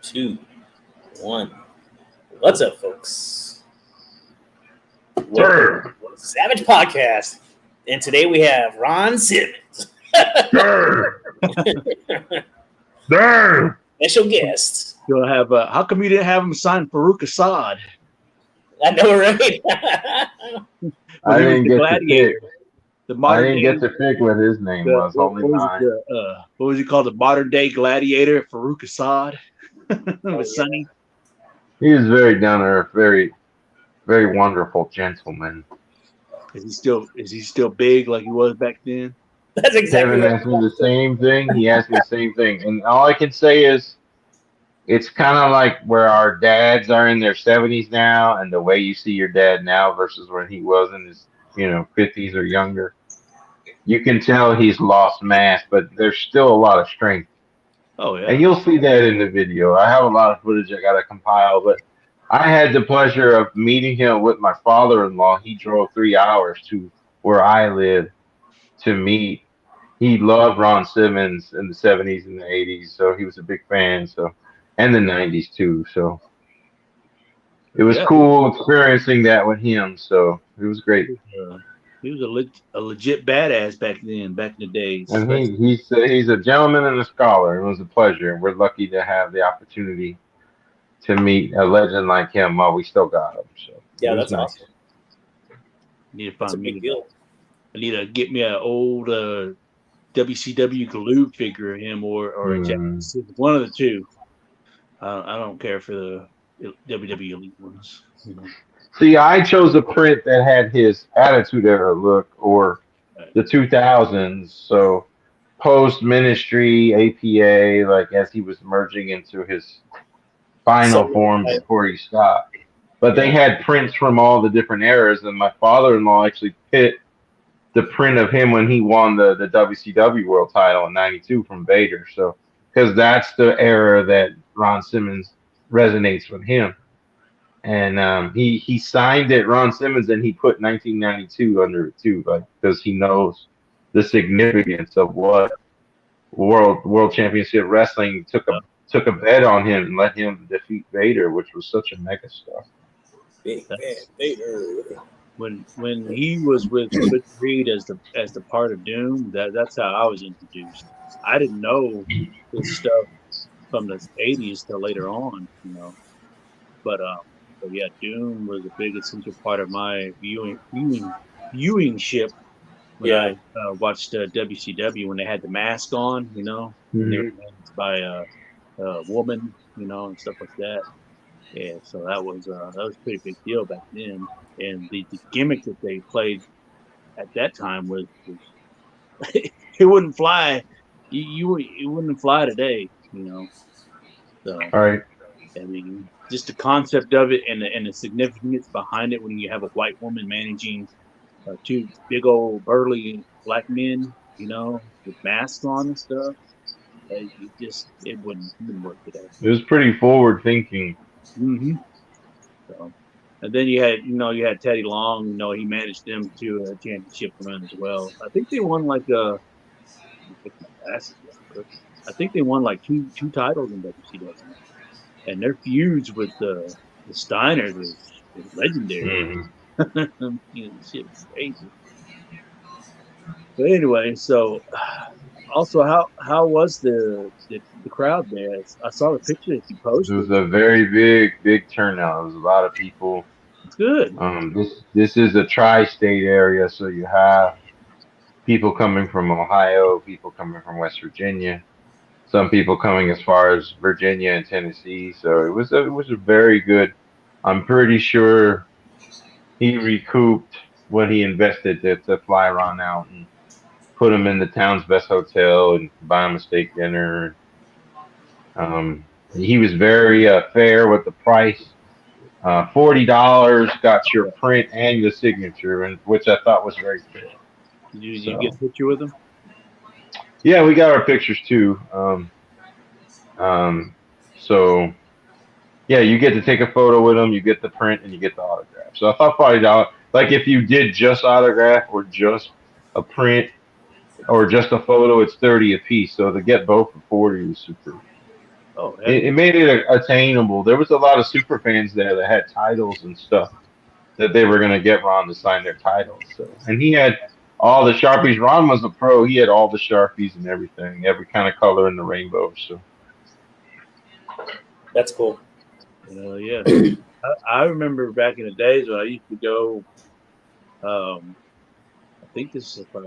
2, 1. What's up, folks? Welcome to Savage Podcast. And today we have Ron Simmons. Special guest. You'll have. How come you didn't have him sign Farouk Assad? I know, right? I didn't get Gladiator. I didn't get to pick what his name was. What was he called? The modern day gladiator, Farouk Assad. With Sonny. He was very down to earth, very, very wonderful gentleman. Is he still big like he was back then? That's exactly Kevin asked me the same thing. He asked me the same thing, and all I can say is, it's kind of like where our dads are in their 70s now, and the way you see your dad now versus when he was in his 50s or younger. You can tell he's lost mass, but there's still a lot of strength. Oh yeah, and you'll see that in the video. I have a lot of footage I got to compile, but I had the pleasure of meeting him with my father-in-law. He drove 3 hours to where I live to meet. He loved Ron Simmons in the 70s and the 80s, so he was a big fan. So, and the 90s too. So it was cool experiencing that with him. So it was great. He was a legit badass back in the days. And he's a gentleman and a scholar. It was a pleasure. We're lucky to have the opportunity to meet a legend like him while we still got him. So yeah, that's nice. Awesome. I need to find I need to get me an old WCW glue figure of him or a Japanese. One of the two. I don't care for the WWE Elite ones. See, I chose a print that had his Attitude Era look or the 2000s. So post ministry, APA, like as he was merging into his final form before he stopped. But they had prints from all the different eras, and my father-in-law actually picked the print of him when he won the WCW World Title in '92 from Vader. So because that's the era that Ron Simmons resonates with him. And he signed it, Ron Simmons, and he put 1992 under it too, like because he knows the significance of what World Championship Wrestling took a bet on him and let him defeat Vader, which was such a mega star. Big bad Vader. When he was with Reed as the part of Doom, that's how I was introduced. I didn't know this stuff from the 80s till later on, But yeah, Doom was a big essential part of my viewingship when I watched WCW when they had the mask on, They were managed by a woman, and stuff like that. Yeah, so that was a pretty big deal back then. And the gimmick that they played at that time was it wouldn't fly. It wouldn't fly today, So, all right. I mean, just the concept of it and the significance behind it when you have a white woman managing two big old burly black men, with masks on and stuff. It wouldn't work today. It was pretty forward thinking. Mm-hmm. So, and then you had Teddy Long. He managed them to a championship run as well. I think they won I think they won like two titles in WCW. And their feuds with the Steiners was legendary. Mm-hmm. Shit was crazy. But anyway, so also how was the crowd there? I saw the picture that you posted. It was a very big turnout. It was a lot of people. It's good. This is a tri-state area, so you have people coming from Ohio, people coming from West Virginia. Some people coming as far as Virginia and Tennessee, so it was a very good. I'm pretty sure he recouped what he invested to fly Ron out and put him in the town's best hotel and buy him a steak dinner. He was very fair with the price. $40 got your print and your signature, and which I thought was very fair. Did you get a picture with him? Yeah, we got our pictures too. So yeah, you get to take a photo with them, you get the print, and you get the autograph. So I thought $40. Like if you did just autograph or just a print or just a photo, it's $30 a piece. So to get both for $40 is super. Oh, It made it attainable. There was a lot of super fans there that had titles and stuff that they were going to get Ron to sign their titles. So, and he had all the Sharpies. Ron was a pro. He had all the Sharpies and everything, every kind of color in the rainbow. So That's cool. Yeah. I remember back in the days when I used to go. I think this is about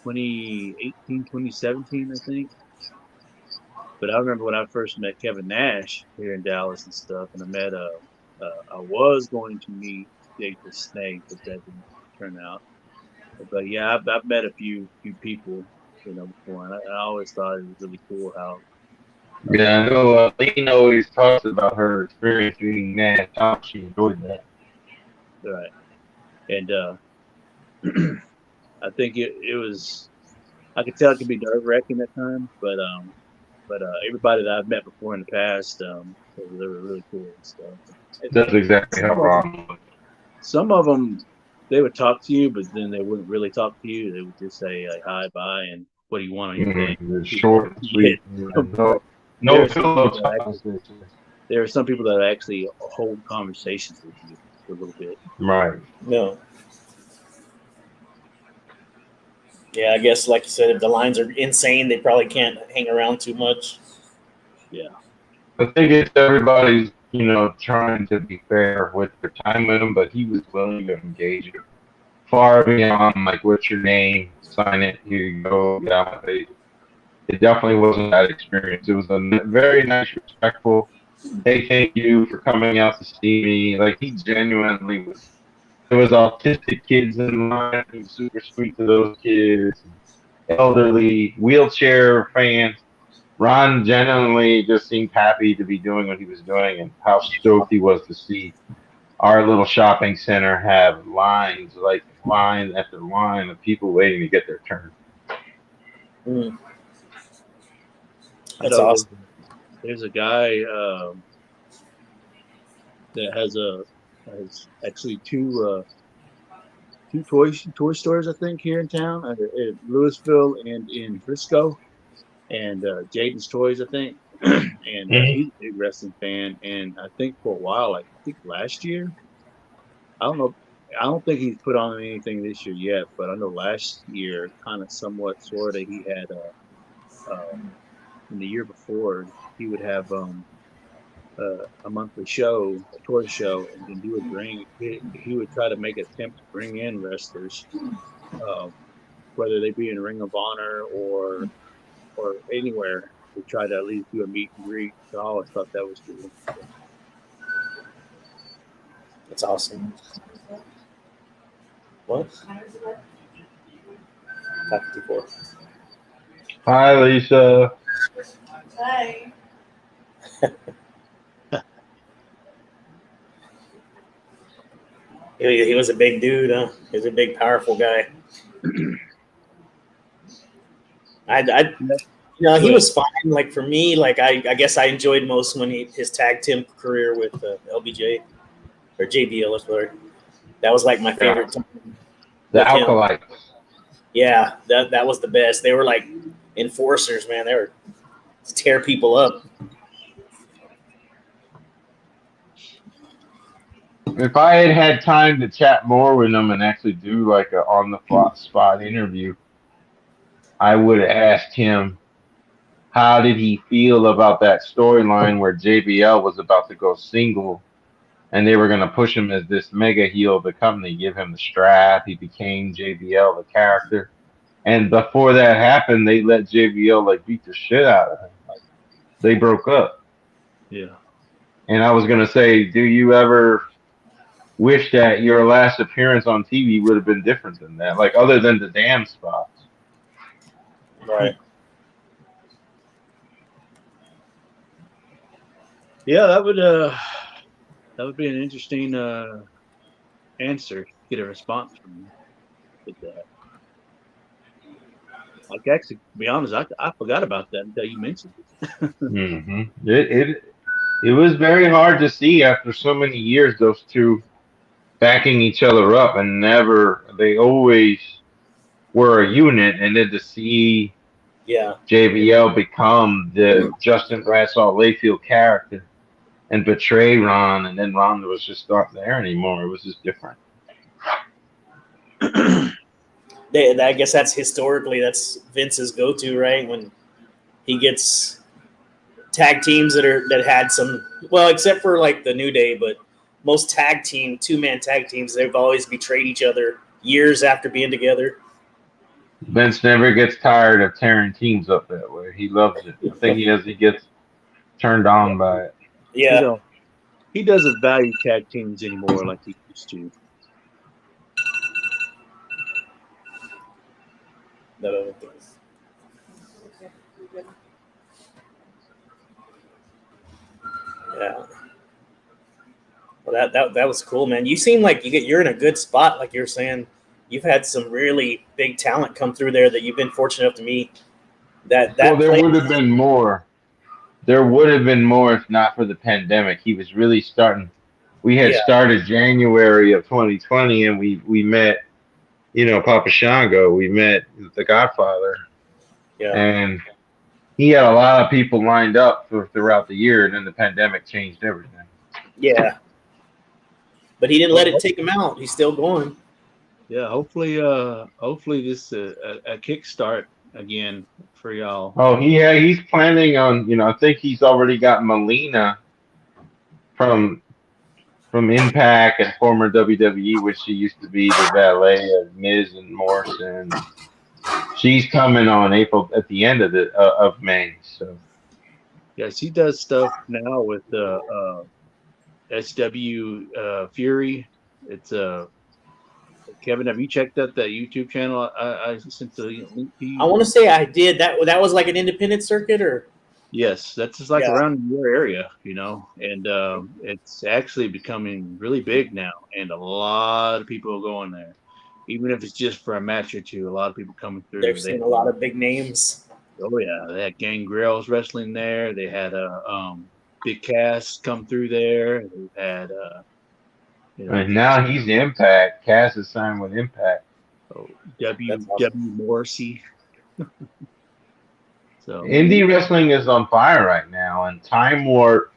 2018, 2017, I think. But I remember when I first met Kevin Nash here in Dallas and stuff, and I was going to meet Jake the Snake, but that didn't turn out. But yeah, I've met a few people, before, and I always thought it was really cool how. yeah, I know. Lena always talks about her experience meeting Nash. How she enjoyed that. Right. And I think it was. I could tell it could be nerve wracking at times, but everybody that I've met before in the past, they were really cool and stuff. That's exactly how Ron was. Some of them, they would talk to you, but then they wouldn't really talk to you. They would just say like hi, bye, and what do you want on your day? It's short and sweet. Yeah. No pillow talks. There are some people that actually hold conversations with you for a little bit. Right. No. Yeah, I guess like you said, if the lines are insane, they probably can't hang around too much. Yeah. I think it's everybody's, trying to be fair with their time with him, but he was willing to engage it far beyond like, what's your name? Sign it. Here you go. Get out of it. It definitely wasn't that experience. It was a very nice, respectful. Hey, thank you for coming out to see me. Like he genuinely was. There was autistic kids in line. He was super sweet to those kids. Elderly wheelchair fans. Ron genuinely just seemed happy to be doing what he was doing, and how stoked he was to see our little shopping center have lines, like line after line of people waiting to get their turn. Mm. That's awesome. There's a guy that has actually two toy stores, I think, here in town, at Louisville and in Frisco, and Jaden's Toys, I think. And he's a big wrestling fan, and I think for a while, like I think last year, I don't know. I don't think he's put on anything this year yet, but I know last year, kind of somewhat, sort of, he had in the year before, he would have a monthly show, a toy show, and then he would try to make an attempt to bring in wrestlers, whether they be in Ring of Honor or anywhere, to try to at least do a meet and greet. So I always thought that was cool. That's awesome. What? Top 54. Hi, Lisa. Hi. He was a big dude, huh? He was a big, powerful guy. He was fine. Like for me, like I guess I enjoyed most when his tag team career with LBJ or JBL. Sorry, that was like my favorite time. The Acolytes. Yeah, that was the best. They were like enforcers, man. They were to tear people up. If I had had time to chat more with him and actually do like a on the spot interview, I would have asked him how did he feel about that storyline where JBL was about to go single and they were going to push him as this mega heel of the company, give him the strap. He became JBL, the character. And before that happened, they let JBL like beat the shit out of him. Like, they broke up. Yeah. And I was going to say, do you ever wish that your last appearance on TV would have been different than that? Like, other than the damn spots. Right. Yeah, that would be an interesting answer. Get a response from you with that. Like, actually, to be honest, I forgot about that until you mentioned it. Mm-hmm. It was very hard to see after so many years those two backing each other up, and they always were a unit, and then to see Yeah. JBL become the Justin Bradshaw Layfield character and betray Ron, and then Ron was just not there anymore. It was just different. I guess that's historically that's Vince's go-to, right? When he gets tag teams that had some, well, except for like the New Day, but most two-man tag teams, they've always betrayed each other years after being together. Vince never gets tired of tearing teams up that way. He loves it. I think he gets turned on by it. Yeah. You know, he doesn't value tag teams anymore like he used to. No. Yeah. Well, that was cool, man. You seem like you're in a good spot, like you're saying. You've had some really big talent come through there that you've been fortunate enough to meet. Well, there would have been more. There would have been more if not for the pandemic. He was really starting. We had started January of 2020, and we met, Papa Shango. We met the Godfather. Yeah. And he had a lot of people lined up throughout the year, and then the pandemic changed everything. Yeah. But he didn't let it take him out. He's still going. Yeah, hopefully this a kickstart again for y'all. Oh, he's planning on, I think he's already got Melina from Impact and former WWE, which she used to be the valet of Miz and Morrison. She's coming on at the end of May. So yeah, she does stuff now with the SW Fury. It's Kevin, have you checked out that YouTube channel? I sent the link to you. I want to say I did. That was like an independent circuit, or? Yes, that's just like around your area, and it's actually becoming really big now, and a lot of people are going there, even if it's just for a match or two. A lot of people coming through. They've seen a lot of big names. Oh yeah, they had Gangrel's wrestling there. They had Big Cass come through there. They've had and now he's Impact. Cass is signed with Impact. Oh, W Morrissey. So indie wrestling is on fire right now, and Time Warp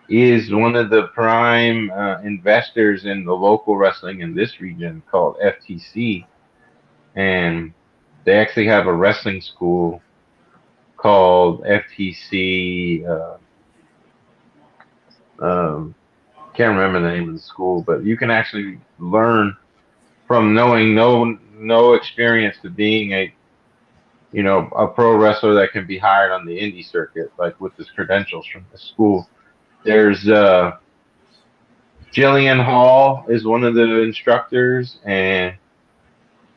is one of the prime investors in the local wrestling in this region called FTC, and they actually have a wrestling school called FTC. Can't remember the name of the school, but you can actually learn from knowing no experience to being a pro wrestler that can be hired on the indie circuit, like with his credentials from the school. There's Jillian Hall is one of the instructors, and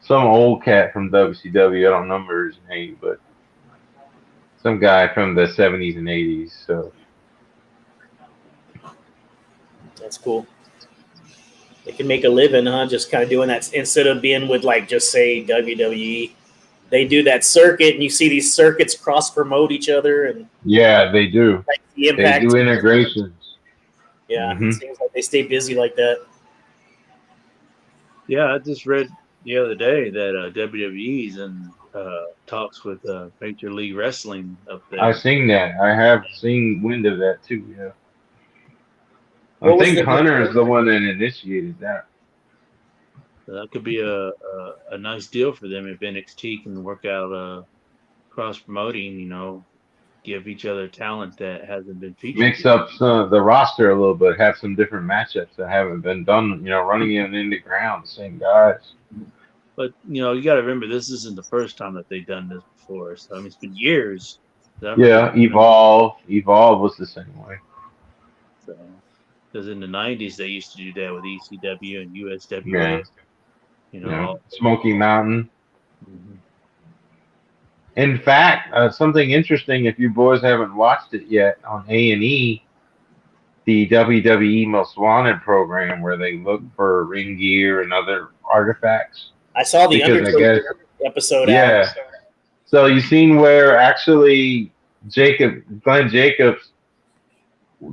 some old cat from WCW. I don't remember his name, but some guy from the 70s and 80s. So that's cool. They can make a living, huh? Just kind of doing that instead of being with like just say WWE. They do that circuit, and you see these circuits cross promote each other, and yeah, they do. Like the Impact they do integrations. Yeah, It seems like they stay busy like that. Yeah, I just read the other day that WWE's in talks with Major League Wrestling up there. I've seen that. I have seen wind of that too. Yeah. I think Hunter is the one that initiated that. So that could be a nice deal for them if NXT can work out cross promoting. Give each other talent that hasn't been featured. Mix up the roster a little bit. Have some different matchups that haven't been done. Running in the ground, the same guys. But you got to remember, this isn't the first time that they've done this before. So I mean, it's been years. Yeah, Evolve was the same way. So, because in the '90s they used to do that with ECW and USWA. Yeah. Smoky Mountain. Mm-hmm. In fact, something interesting, if you boys haven't watched it yet, on A&E, the WWE Most Wanted program, where they look for ring gear and other artifacts. I saw the Undertaker episode. Yeah. So you seen where actually Glenn Jacobs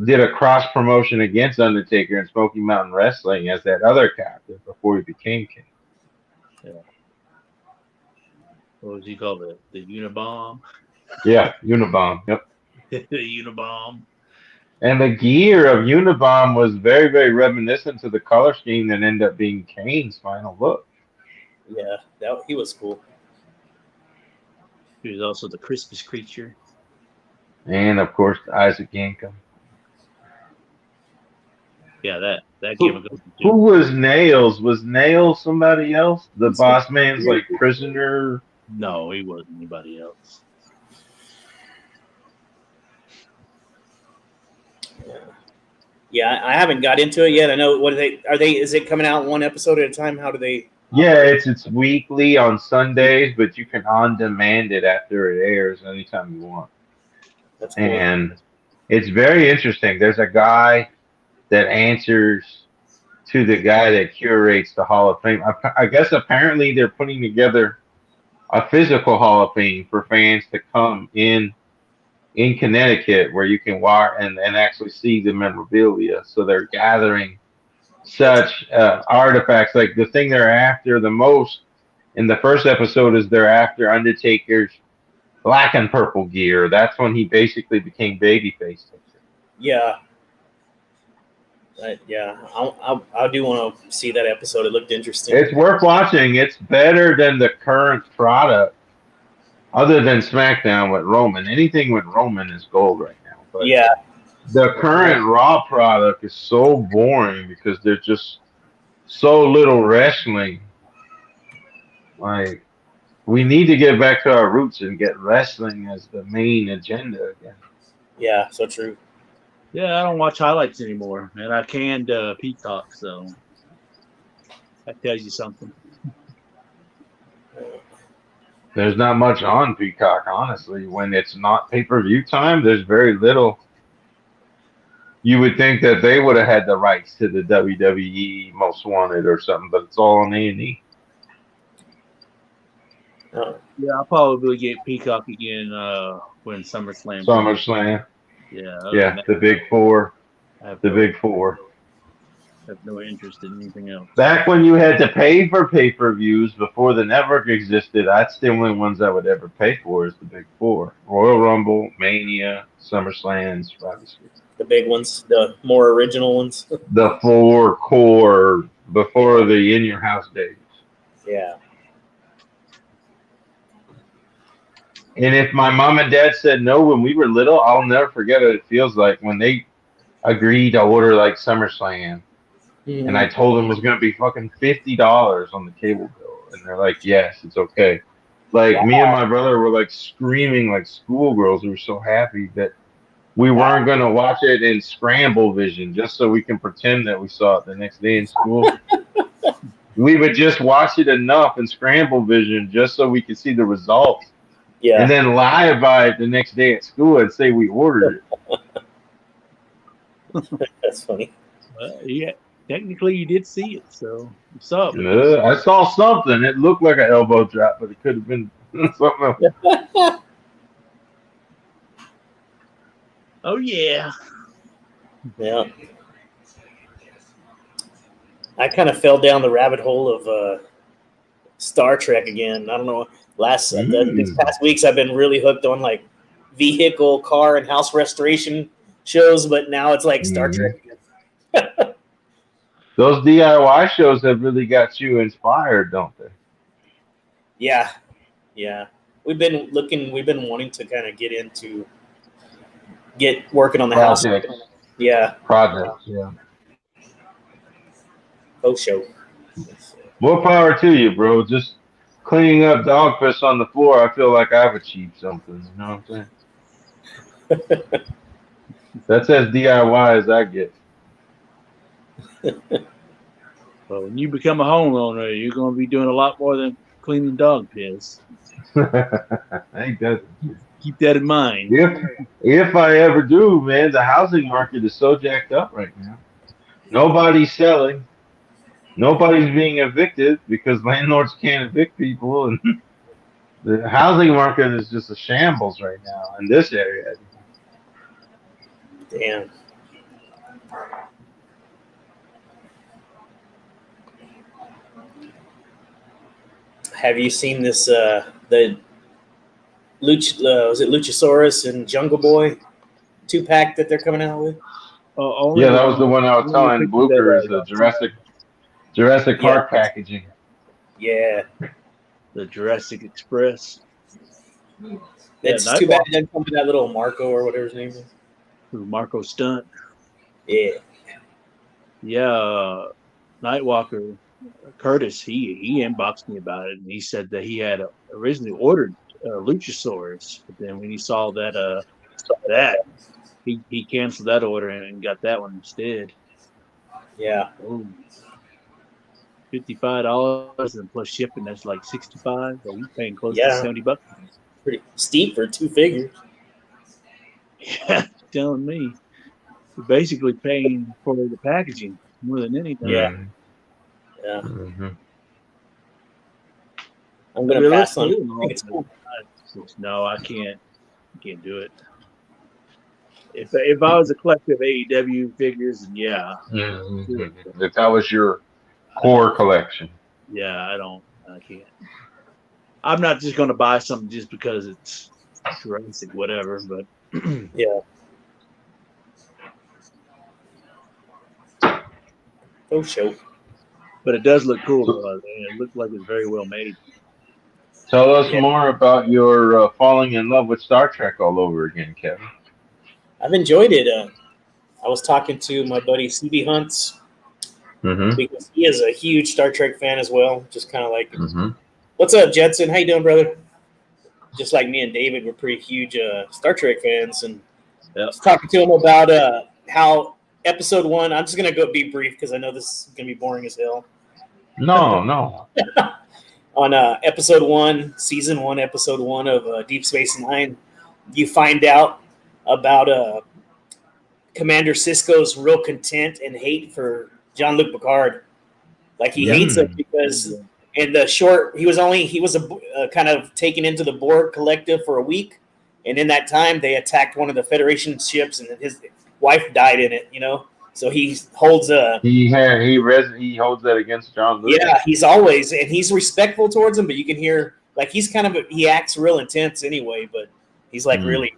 did a cross promotion against Undertaker and Smoky Mountain Wrestling as that other captain before he became king. Yeah. what was he called? The Unabomb? Yeah, Unabomb. Yep. The Unabomb. And the gear of Unabomb was very, very reminiscent to the color scheme that ended up being Kane's final look. Yeah, he was cool. He was also the Christmas creature. And of course, Isaac Yankum. Yeah, that game ago. Who was Nails? Was Nails somebody else? The boss man's like prisoner? No, he wasn't anybody else. Yeah, I haven't got into it yet. I know what are they? Is it coming out one episode at a time? How do they? Yeah, it's weekly on Sundays, but you can on demand it after it airs anytime you want. That's cool. And it's very interesting. There's a guy that answers to the guy that curates the Hall of Fame. I guess apparently they're putting together a physical Hall of Fame for fans to come in Connecticut where you can walk and actually see the memorabilia. So they're gathering such artifacts. Like the thing they're after the most in the first episode is they're after Undertaker's black and purple gear. That's when he basically became babyface. Yeah. Yeah, I do want to see that episode. It looked interesting. It's worth watching. It's better than the current product, other than SmackDown with Roman. Anything with Roman is gold right now. But yeah, the current Raw product is so boring because there's just so little wrestling. Like, we need to get back to our roots and get wrestling as the main agenda again. Yeah, so true. Yeah, I don't watch highlights anymore, and I canned Peacock, so that tells you something. There's not much on Peacock, honestly. When it's not pay-per-view time, there's very little. You would think that they would have had the rights to the WWE Most Wanted or something, but it's all on A&E. Yeah, I'll probably get Peacock again when SummerSlam. SummerSlam. Yeah, the Big Four. Big Four. I have no interest in anything else. Back when you had to pay for pay-per-views before the network existed, that's the only ones I would ever pay for is the Big Four. Royal Rumble, Mania, SummerSlam, Survivor Series. The big ones, the more original ones. The four core before the In Your House days. Yeah. And if my mom and dad said no when we were little, I'll never forget what it feels like when they agreed to order like SummerSlam. Mm-hmm. And I told them it was going to be fucking $50 on the cable bill. And they're like, yes, it's okay. Like, me and my brother were like screaming like schoolgirls. We were so happy that we weren't going to watch it in Scramble Vision just so we can pretend that we saw it the next day in school. We would just watch it enough in Scramble Vision just so we could see the results. Yeah. And then lie about it the next day at school and say we ordered it. That's funny. Yeah, technically you did see it, so what's up? I saw something. It looked like an elbow drop, but it could have been something else. Oh, yeah. Yeah. I kind of fell down the rabbit hole of Star Trek again. I don't know. These past weeks, I've been really hooked on like vehicle, car, and house restoration shows, but now it's like Star Trek again. Those DIY shows have really got you inspired, don't they? Yeah. We've been wanting to kind of get working on the house. Yeah. Projects, yeah. Show. More power to you, bro. Just cleaning up dogfish on the floor, I feel like I've achieved something. You know what I'm saying? That's as DIY as I get. Well, when you become a homeowner, you're going to be doing a lot more than cleaning dog piss. Ain't that? Keep that in mind. If I ever do, man, the housing market is so jacked up right now. Nobody's selling. Nobody's being evicted because landlords can't evict people, and the housing market is just a shambles right now in this area. Damn. Have you seen this the was it Luchasaurus and Jungle Boy 2-pack that they're coming out with? Yeah, that was the one I was telling Bloopers, the Jurassic Yeah. Park packaging. Yeah. The Jurassic Express. It's too bad it doesn't come to that little Marco or whatever his name is. Marco Stunt. Yeah. Yeah, Nightwalker Curtis, he inboxed me about it, and he said that he had originally ordered Luchasaurus, but then when he saw that he canceled that order and got that one instead. Yeah. Ooh. $55 and plus shipping, that's like $65. So you're paying close to $70. Pretty steep for 2 figures. Yeah, telling me. You're basically paying for the packaging more than anything. Yeah. Yeah. Mm-hmm. I'm gonna pass on it. I think it's cool. No, I can't do it. If I was a collector of AEW figures, then yeah. Mm-hmm. If that was your core collection. Yeah, I can't. I'm not just gonna buy something just because it's Jurassic, whatever, but yeah. Oh, show. But it does look cool. It looks like it's very well made. Tell us more about your falling in love with Star Trek all over again, Kevin. I've enjoyed it. I was talking to my buddy CB Hunts because he is a huge Star Trek fan as well. Just kind of like, what's up, Jetson? How you doing, brother? Just like me and David, we're pretty huge Star Trek fans, and I was talking to him about how episode 1. I'm just gonna go be brief because I know this is gonna be boring as hell. No. On episode 1, season 1, episode 1 of Deep Space Nine, you find out about Commander Sisko's real content and hate for Jean-Luc Picard. Like he hates him because in the short, he was kind of taken into the Borg collective for a week, and in that time they attacked one of the Federation ships, and his wife died in it. So he holds he holds that against Jean-Luc. Yeah, he's respectful towards him, but you can hear like he acts real intense anyway, but he's like really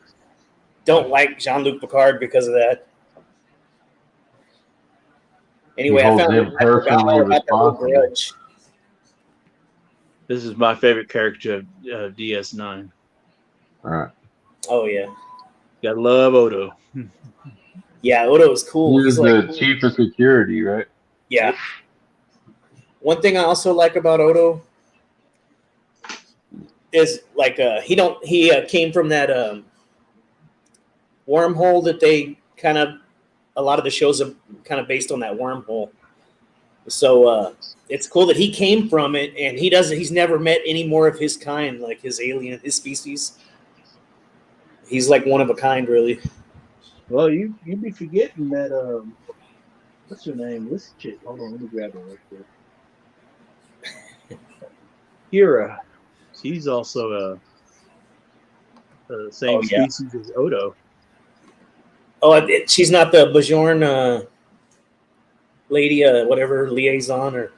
don't like Jean-Luc Picard because of that. Anyway, I found him personally responsible. This is my favorite character of DS9. All right. Oh yeah. Gotta love Odo. Yeah, Odo is cool. He's the chief of security, right? Yeah. One thing I also like about Odo is like he came from that wormhole that they kind of a lot of the shows are kind of based on that wormhole. So it's cool that he came from it, and he's never met any more of his kind, like his species. He's like one of a kind, really. Well, you be forgetting that what's her name? This chick. Hold on, let me grab her real quick. Kira. She's also the same species as Odo. Oh, she's not the Bajoran lady, whatever liaison, or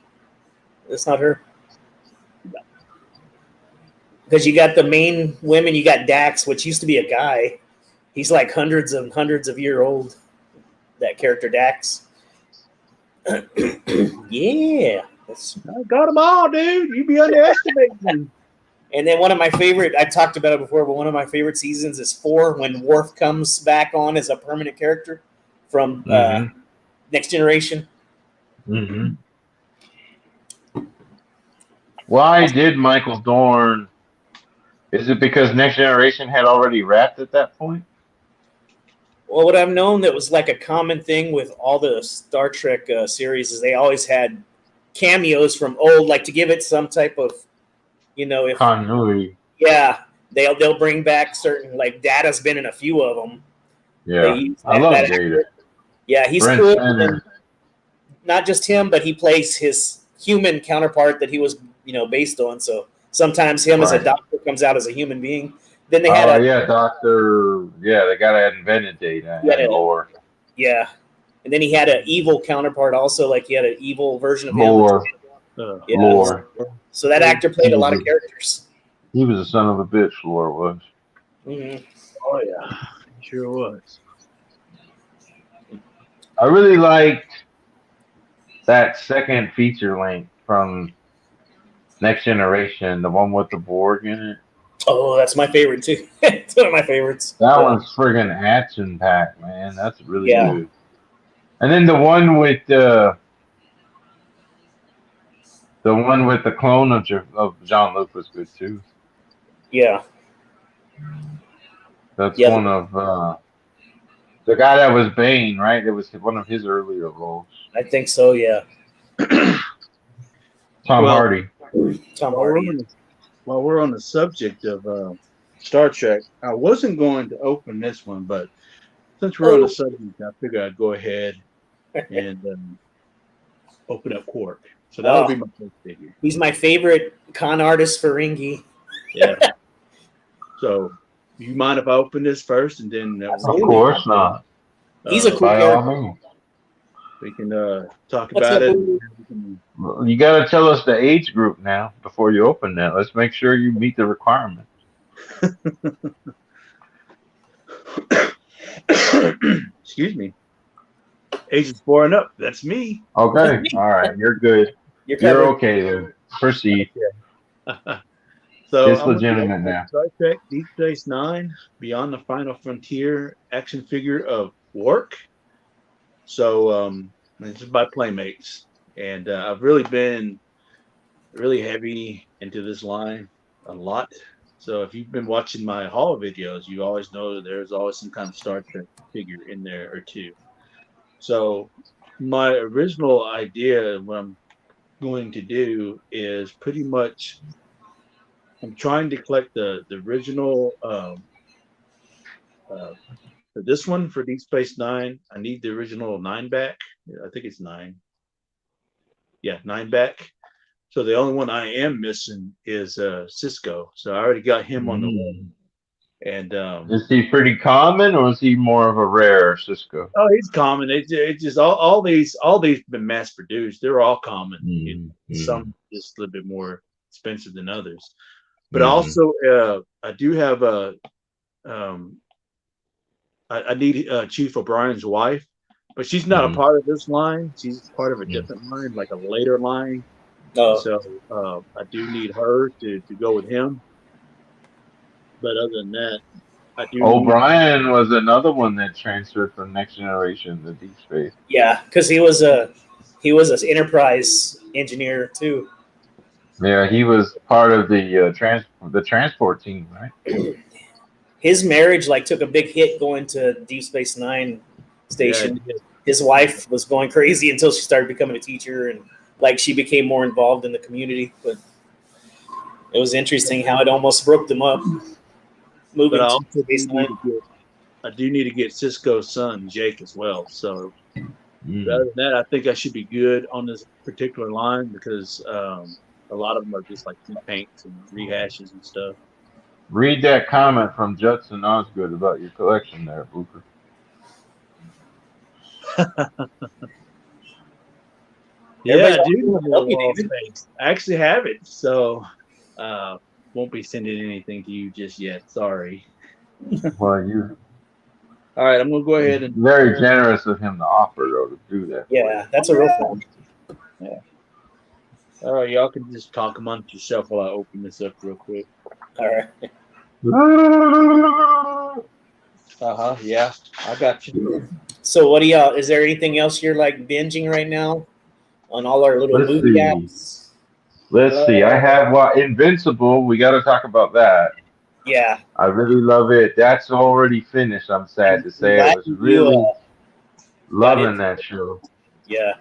that's not her. Because you got the main women, you got Dax, which used to be a guy. He's like hundreds of year old. That character Dax. Yeah, I got them all, dude. You be underestimating them. And then one of my favorite, I've talked about it before, but one of my favorite seasons is 4 when Worf comes back on as a permanent character from Next Generation. Mm-hmm. Why did Michael Dorn? Is it because Next Generation had already wrapped at that point? Well, what I've known that was like a common thing with all the Star Trek series is they always had cameos from old, like to give it some type of, if continuity. Yeah, they'll bring back certain, like Data's been in a few of them. Yeah, I love Data. Yeah, he's Brent cool. Spiner. Not just him, but he plays his human counterpart that he was, based on. So sometimes him as a doctor comes out as a human being. Then they had Doctor. Yeah, they got invented Data and lore. Yeah, and then he had an evil counterpart also, like he had an evil version of him. Lore. So that actor played a lot of characters. He was a son of a bitch, Lord was. Mhm. Oh yeah, sure was. I really liked that second feature length from Next Generation, the one with the Borg in it. Oh, that's my favorite too. It's one of my favorites. That Yeah. one's friggin' action packed, man. That's really Yeah. good. And then the clone of John Luke was good too. Yeah. That's Yeah. one of the guy that was Bane, right? It was one of his earlier roles. I think so. Yeah. Tom Well, Hardy. Tom while we're Hardy. on the, while we're on the subject of Star Trek, I wasn't going to open this one, but since we're on the subject, I figured I'd go ahead and open up Quark. So that would be my first figure. He's my favorite con artist, Ferengi. Yeah. So, do you mind if I open this first, and then Of course not. He's a cool By all character. means. we can talk What's about up, it. Boo? You got to tell us the age group now before you open that. Let's make sure you meet the requirement. Excuse me. Ages 4 and up. That's me. Okay. All right. You're good. You're You're covered. okay then. Proceed. So It's I'm legitimate looking now. at Star Trek Deep Space Nine Beyond the Final Frontier action figure of Quark. So this is by Playmates, and I've really been really heavy into this line a lot. So if you've been watching my haul videos, you always know that there's always some kind of Star Trek figure in there or two. So my original idea, what I'm going to do is pretty much I'm trying to collect the original for this one for Deep Space Nine. I need the original 9 back. I think it's 9. Yeah, 9 back. So the only one I am missing is Cisco. So I already got him on the way. And Is he pretty common or is he more of a rare Cisco? oh, he's common. It just all these been mass produced. They're all common. Some just a little bit more expensive than others. But also, I do have a. I need Chief O'Brien's wife, but she's not a part of this line. She's part of a different line, like a later line. Oh. So I do need her to go with him. But other than that, I do. O'Brien was another one that transferred from Next Generation to Deep Space. Yeah, because he was an Enterprise engineer too. Yeah, he was part of the transport team, right? His marriage took a big hit going to Deep Space Nine station. Yeah. His wife was going crazy until she started becoming a teacher, and she became more involved in the community. But it was interesting how it almost broke them up. Moving But to Space Nine. I do need to get Cisco's son Jake as well. So other than that, I think I should be good on this particular line because a lot of them are just like paints and rehashes and stuff. Read that comment from Judson Osgood about your collection there, Booker. Yeah, I do. I actually have it, so won't be sending anything to you just yet. Sorry. Well, you. All right, I'm gonna go ahead and. Very generous of him to offer though to do that. Yeah, that's a real thing. Yeah. All right, y'all can just talk amongst yourself while I open this up real quick. All right. Yeah, I got you. So, what do y'all? Is there anything else you're binging right now on all our little movie apps? Let's see. I have Invincible. We got to talk about that. Yeah. I really love it. That's already finished. I'm sad to say. I was really loving that show. Yeah.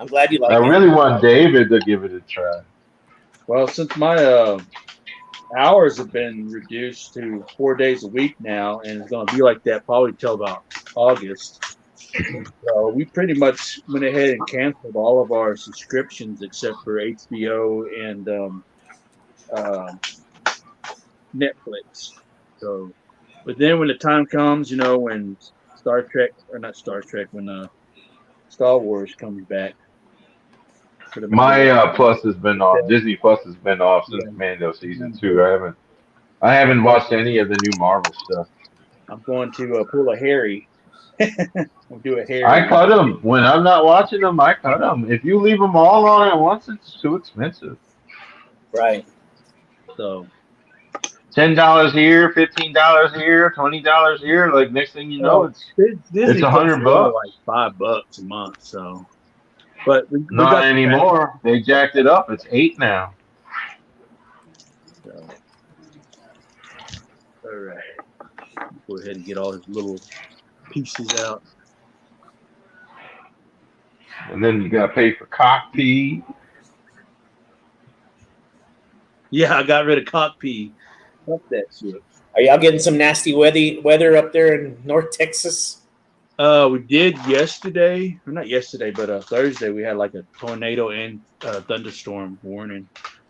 I'm glad you like it. I really want David to give it a try. Well, since my hours have been reduced to 4 days a week now, and it's going to be like that probably till about August. So we pretty much went ahead and canceled all of our subscriptions except for HBO and Netflix. So, but then when the time comes, when when Star Wars comes back. My Plus has been off. Disney Plus has been off since Mando season 2. I haven't I haven't watched any of the new Marvel stuff. I'm going to pull a Harry. I'll do a Harry. I cut them when I'm not watching them. I cut them. If you leave them all on at once, it's too expensive. Right. So $10 here, $15 here, $20 here. Like next thing you know, it's Disney $100. like $5 a month. So, but we Not got anymore. They jacked it up. It's $8 now. So, all right. Go ahead and get all his little pieces out. And then you gotta pay for cockpit. Yeah, I got rid of cockpit. Fuck that shit. Are y'all getting some nasty weather up there in North Texas? We did yesterday, or not yesterday, but Thursday. We had like a tornado and thunderstorm warning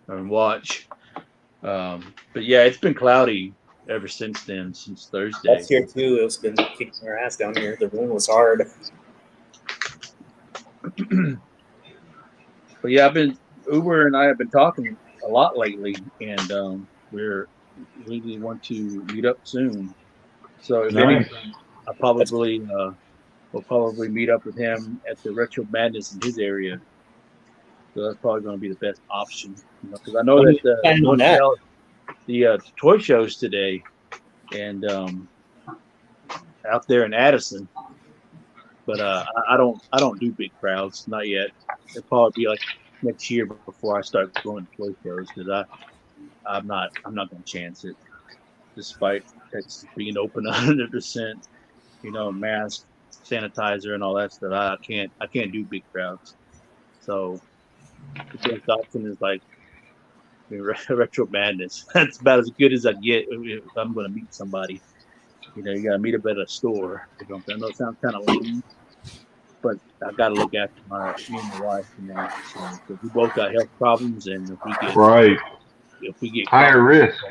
and watch. But yeah, it's been cloudy ever since then, since Thursday. That's here too. It's been kicking our ass down here. The wind was hard. But yeah, Uber and I have been talking a lot lately, and we want to meet up soon. So if Nice. anything, we'll probably meet up with him at the Retro Madness in his area. So that's probably going to be the best option, because I know that the toy shows today, and out there in Addison. But I don't do big crowds, not yet. It'll probably be like next year before I start going to toy shows, because I'm not going to chance it, despite Texas being open 100%. Mask, sanitizer, and all that stuff. I can't do big crowds. So the best option is like Retro Madness. That's about as good as I get if I'm going to meet somebody. You got to meet up at a store. I know it sounds kind of lame, but I got to look after me and my wife. So we both got health problems, and if we get higher risk.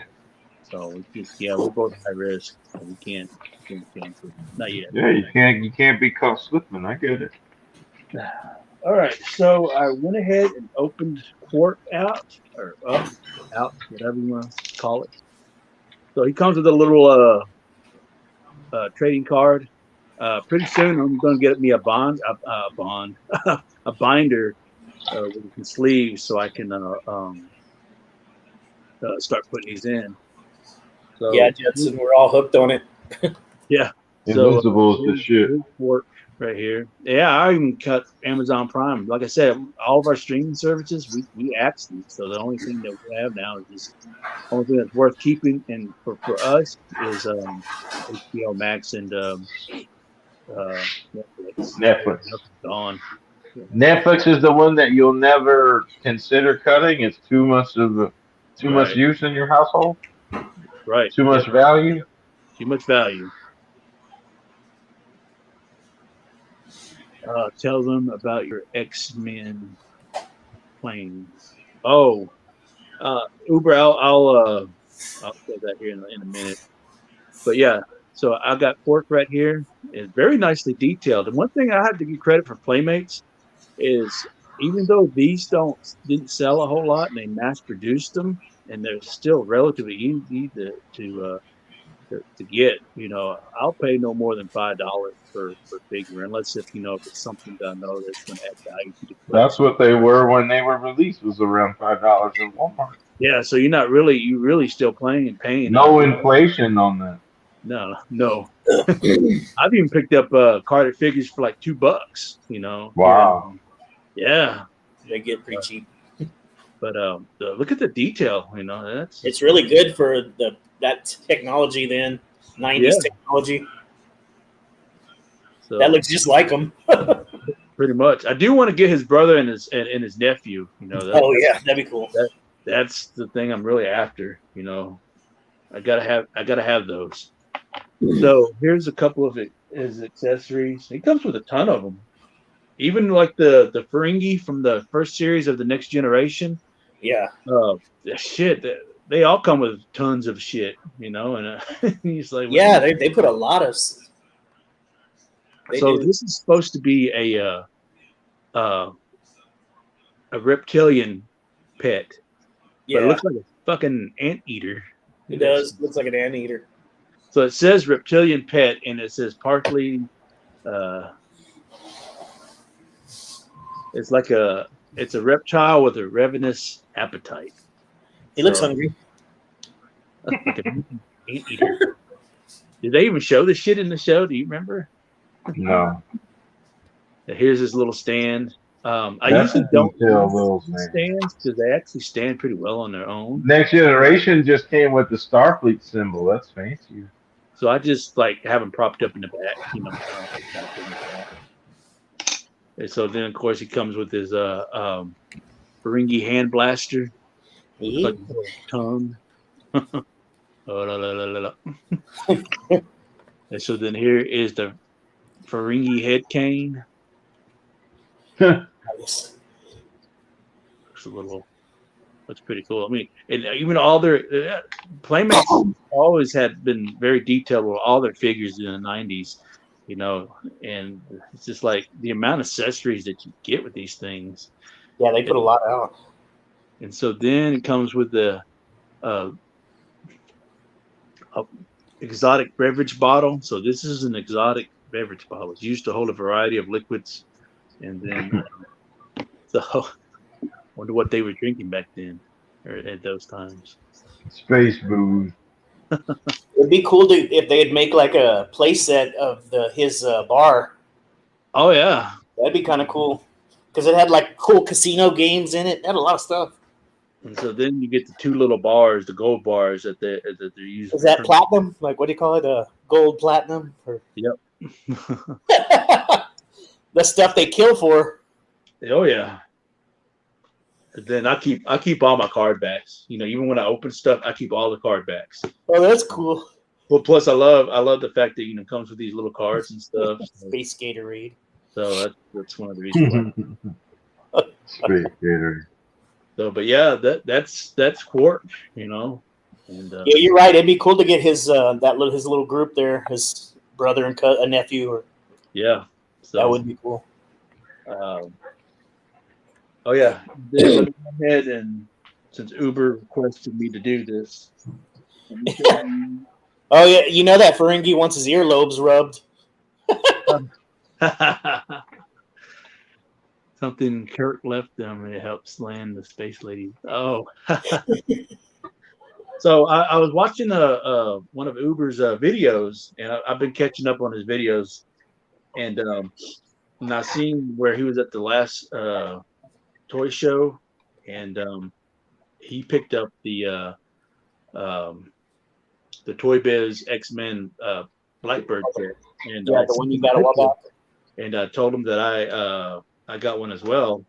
So we're both high risk. So we can't chance it. Not yet. Yeah, you can't be caught slipping. I get it. All right, so I went ahead and opened Quark out, or up, out, whatever you want to call it. So he comes with a little trading card. Pretty soon I'm going to get me a binder with some sleeves, so I can start putting these in. So, yeah, Judson, we're all hooked on it. Yeah. Invincible is the shit. Work right here. Yeah, I even cut Amazon Prime. Like I said, all of our streaming services, we axed them. So the only thing that we have now is just the only thing that's worth keeping, and for us is HBO Max and Netflix. Gone. Netflix is the one that you'll never consider cutting. It's too much use in your household. Right. Too much value. Too much value. Tell them about your X-Men plane. Oh, Uber. I'll say that here in a minute. But yeah, so I got Quark right here. It's very nicely detailed. And one thing I have to give credit for Playmates is, even though these didn't sell a whole lot and they mass produced them, and they're still relatively easy to get, I'll pay no more than $5 for figure, unless if it's something that I know that's going to add value to the collection. That's what they were when they were released, was around $5 at Walmart. Yeah, so you're really still playing and paying. No inflation on that. No. I've even picked up carded figures for like $2. Wow. Yeah. They get pretty cheap. But look at the detail. It's really good for that technology then, 90s technology. So, that looks just like them. Pretty much. I do want to get his brother and his nephew. That'd be cool. That's the thing I'm really after. I gotta have those. So here's a couple of his accessories. He comes with a ton of them. Even like the Ferengi from the first series of the Next Generation. Yeah. Shit. They all come with tons of shit, and he's like, yeah, they put a lot of. This is supposed to be a reptilian pet, but it looks like a fucking anteater. It does. Looks like an anteater. So it says reptilian pet, and it says partly. It's like it's a reptile with a ravenous appetite. He looks hungry. Like an anteater. Did they even show this shit in the show? Do you remember? No. Here's his little stand. I That's usually a don't detailed use little these thing. stands because they actually stand pretty well on their own. Next Generation just came with the Starfleet symbol. That's fancy. So I just like have them propped up in the back, And so then, of course, he comes with his Ferengi hand blaster, like a little tongue. Oh, la, la, la, la, la. And so then here is the Ferengi head cane. Nice. It's a little. That's pretty cool. I mean, and even all their Playmates always had been very detailed with all their figures in the '90s, and it's just like the amount of accessories that you get with these things. Yeah, they put a lot out. And so then it comes with the exotic beverage bottle. So this is an exotic beverage bottle. It's used to hold a variety of liquids. And then, so wonder what they were drinking back then, or at those times. Space booze. It'd be cool if they'd make like a play set of his bar. Oh yeah, that'd be kind of cool because it had like cool casino games in it. It had a lot of stuff. And so then you get the two little bars, the gold bars that they're using. Is that platinum? Like what do you call it? Gold platinum? Or... Yep. The stuff they kill for. Oh yeah. And then I keep all my card backs. Even when I open stuff, I keep all the card backs. Oh, that's cool. Well, plus I love the fact that it comes with these little cards and stuff. Space Gatorade. So that's one of the reasons why. Space Gatorade. So, but yeah, that's Quark, And yeah, you're right. It'd be cool to get his little group there, his brother and a nephew, or yeah. So that would be cool. Oh yeah. Then let me go ahead and since Uber requested me to do this. Oh yeah, you know that Ferengi wants his earlobes rubbed. Something Kirk left them and it helps land the space lady. Oh. So I was watching one of Uber's videos, and I've been catching up on his videos, and I seen where he was at the last toy show, and he picked up the Toy Biz X-Men Blackbird kit, and yeah, the one you got a while back. And I told him that I got one as well.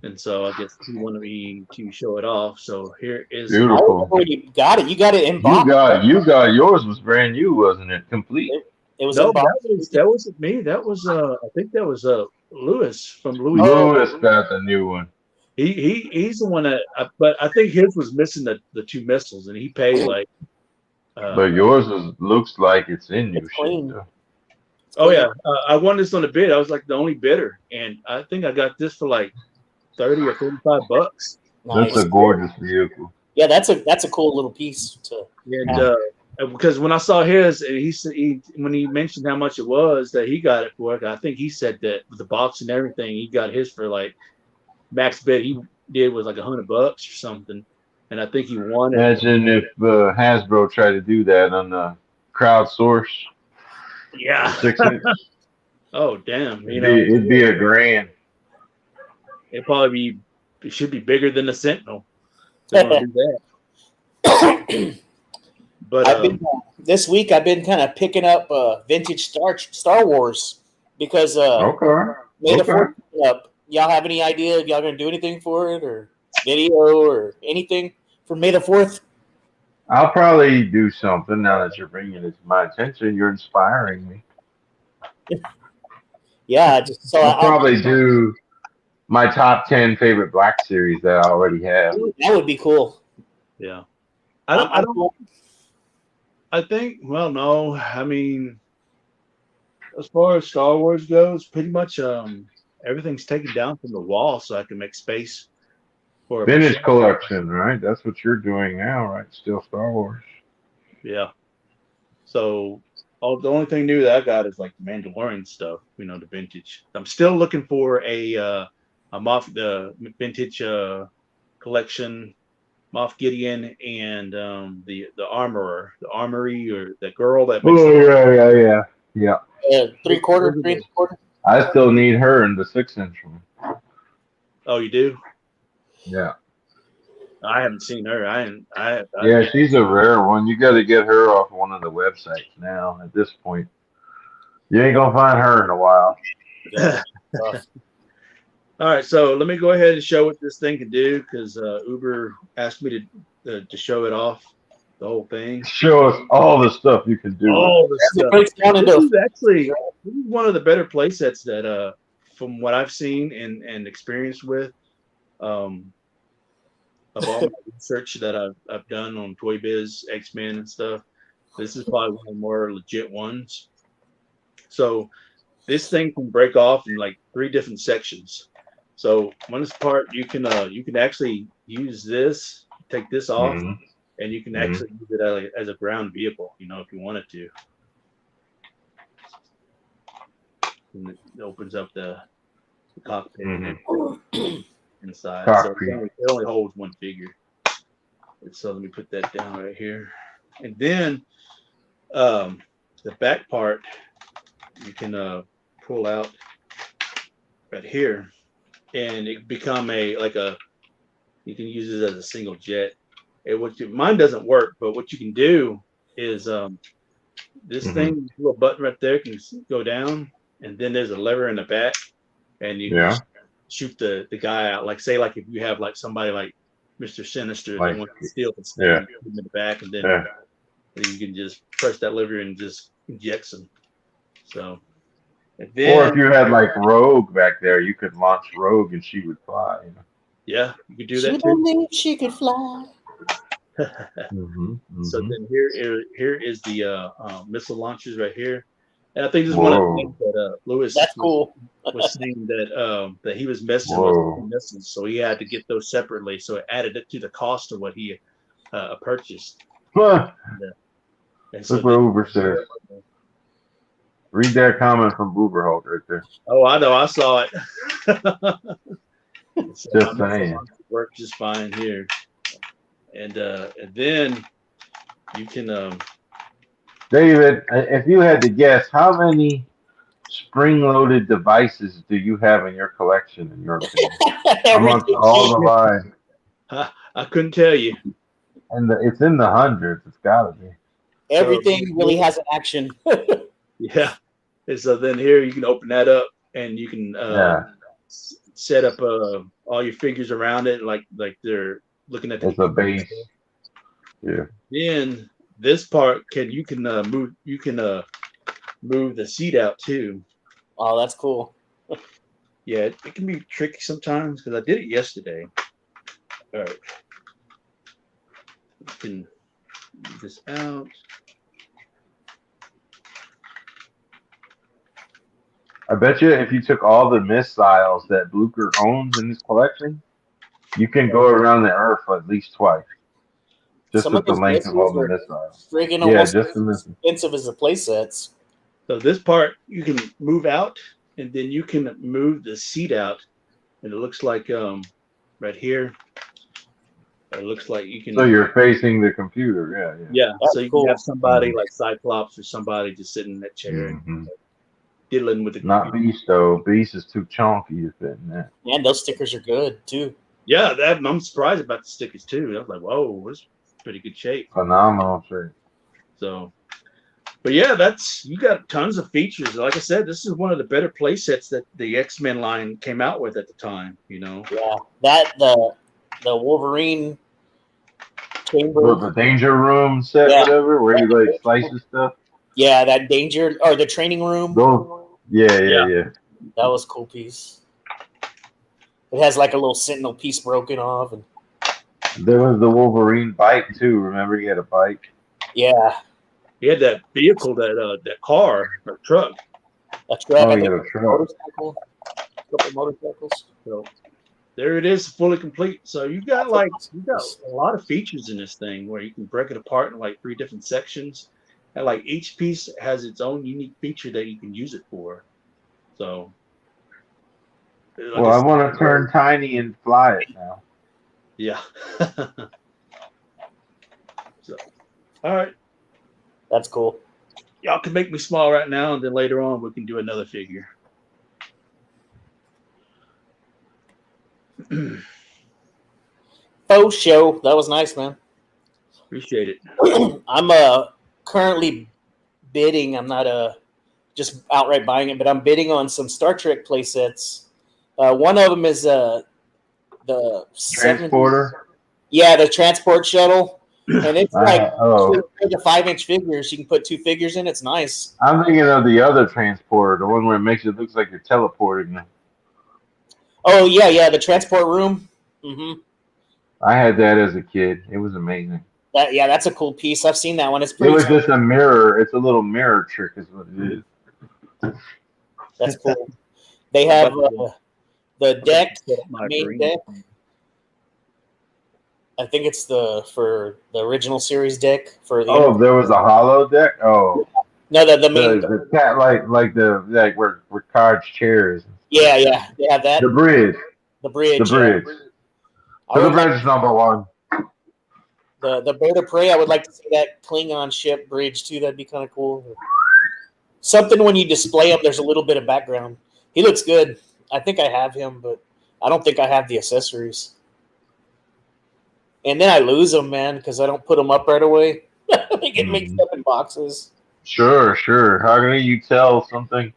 And so I guess he wanted me to show it off. So here is beautiful. You got it. You got it in box. You got yours was brand new, wasn't it? Complete. It was no, in box. that wasn't me. That was I think that was Lewis from Louis. Lewis got the new one. He's the one that, but I think his was missing the two missiles, and he paid like. But yours looks like it's in new shit. Oh yeah, I won this on a bid. I was like the only bidder, and I think I got this for like $30 or $35. Nice. That's a gorgeous vehicle. Yeah, that's a cool little piece to. And because when I saw his, when he mentioned how much it was that he got it for, I think he said that with the box and everything, he got his for like max bid he did was like $100 or something, and I think he won it. Imagine if Hasbro tried to do that on the crowdsource. Yeah. 6 inch. Oh damn! It'd be $1,000. It should be bigger than the Sentinel. They want to do that. But this week I've been kind of picking up vintage Star Wars because May the 4th up. Y'all have any idea if y'all gonna do anything for it or video or anything for May the 4th? I'll probably do something now that you're bringing it to my attention. You're inspiring me. Yeah, I'll probably do my top 10 favorite Black Series that I already have. That would be cool. Yeah, I don't. I think. Well, no. I mean, as far as Star Wars goes, pretty much everything's taken down from the wall, so I can make space for a Vintage collection, right? That's what you're doing now, right? Still Star Wars. Yeah. So the only thing new that I got is like the Mandalorian stuff, the vintage. I'm still looking for the vintage collection, Moff Gideon and the armorer, the armory, or the girl that makes. Oh yeah. 3/4, 3/4. I still need her in the 6-inch one. Oh, you do? Yeah. I haven't seen her. Yeah, she's a rare one. You got to get her off one of the websites now. At this point, you ain't gonna find her in a while. Yeah. All right, so let me go ahead and show what this thing can do because Uber asked me to show it off, the whole thing. Show us all the stuff you can do. All the stuff. Breaks down into This is one of the better play sets that, from what I've seen and experienced with, of all my research that I've done on Toy Biz, X-Men and stuff. This is probably one of the more legit ones. So this thing can break off in like 3 different sections. So one is part you can actually use this, take this off, and you can actually use it as a ground vehicle, if you wanted to. And it opens up the cockpit inside. Cockpit. So it only holds 1 figure. So let me put that down right here. And then the back part you can pull out right here, and it become you can use it as a single jet. Mine doesn't work, but what you can do is this thing, little button right there can go down, and then there's a lever in the back, and you can shoot the guy out. Like say if you have somebody like Mr. Sinister that wants to steal his thing, you put him in the back, and then you can just press that lever and just eject him. So, and then, or if you had Rogue back there, you could launch Rogue and she would fly. Yeah, you could do that too. She believed she could fly. So then here is the missile launchers right here, and I think this is one of the things that Lewis was saying that he was messing with missiles, so he had to get those separately. So it added it to the cost of what he purchased. And so look what Uber says. Read that comment from Booberholt right there. Oh, I know. I saw it. Just saying. Work just fine here. And then you can... David, if you had to guess, how many spring-loaded devices do you have in your collection, in your opinion? Amongst all the line. I couldn't tell you. And it's in the hundreds. It's got to be. Everything really has an action. Yeah. And so then here you can open that up, and you can set up all your figures around it, like they're looking at the... It's a base. Yeah. Then this part you can move the seat out too. Oh, that's cool. Yeah, it can be tricky sometimes because I did it yesterday. All right. You can move this out. I bet you if you took all the missiles that Blucher owns in his collection, you can go around the Earth at least twice. Just with the length of all the missiles. Friggin' almost as expensive as the play sets. So this part you can move out, and then you can move the seat out, and it looks like right here. It looks like you can. So you're facing the computer, yeah. So you can have somebody like Cyclops or somebody just sitting in that chair and diddling with the Not computer. Beast though. Beast is too chunky to fit in that. And those stickers are good too. Yeah, I'm surprised about the stickers too. I was like, whoa, this pretty good shape. Phenomenal shape. So, but yeah, you got tons of features. Like I said, this is one of the better play sets that the X-Men line came out with at the time. Yeah, that the Wolverine chamber, the danger room set, whatever, where you slices stuff. Yeah, that danger or the training room. Yeah. That was a cool piece. It has like a little sentinel piece broken off, and there was the Wolverine bike too. Remember, he had a bike. Yeah, he had that vehicle, that car or truck. A truck. Oh, he had a truck. Couple motorcycles. So, there it is, fully complete. So you got a lot of features in this thing where you can break it apart in like 3 different sections, and like each piece has its own unique feature that you can use it for. So, like Well, I want to turn tiny and fly it now. yeah. So, all right, That's cool. y'all can make me small right now, and then later on we can do another figure. Faux show. That was nice, man. Appreciate it. I'm currently bidding. I'm not just outright buying it, but I'm bidding on some Star Trek play sets. One of them is the Transporter. Yeah, the transport shuttle, and it's like 2 to 5-inch figures. You can put 2 figures in. It's nice. I'm thinking of the other transporter, the one where it makes it look like you're teleporting. Oh yeah, the transport room. Mm-hmm. I had that as a kid. It was amazing. That's a cool piece. I've seen that one. It's It pretty. was just a mirror. It's a little mirror trick, is what it is. That's cool. They have the deck, main deck. I think it's for the original series deck for the. Oh, there was a hollow deck. Oh, no, the main. The cat like where cards chairs. Yeah, they have that. The bridge. The bridge. The bridge. So the bridge is number one. The Bird of Prey. I would like to see that Klingon ship bridge too. That'd be kind of cool. Something when you display him, there's a little bit of background. He looks good. I think I have him, but I don't think I have the accessories. And then I lose them, man, because I don't put them up right away. They get mixed up in boxes. Sure. How can you tell something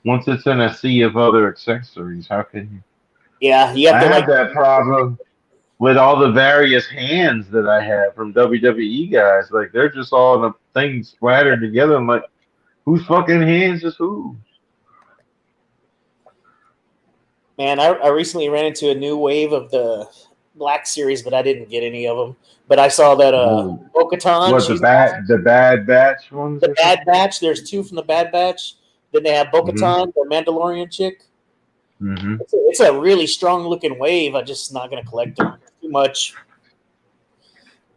once it's in a sea of other accessories? How can you? Yeah, you have I to have that problem with all the various hands that I have from WWE guys. Like, they're just all the things splattered together. I'm like, whose fucking hands is who? Man, I recently ran into a new wave of the Black Series, but I didn't get any of them. But I saw that Bo-Katan. What, the Bad Batch ones? The Bad Batch. There's 2 from the Bad Batch. Then they have Bo-Katan, the Mandalorian chick. Mm-hmm. It's a really strong looking wave. I'm just not going to collect them too much.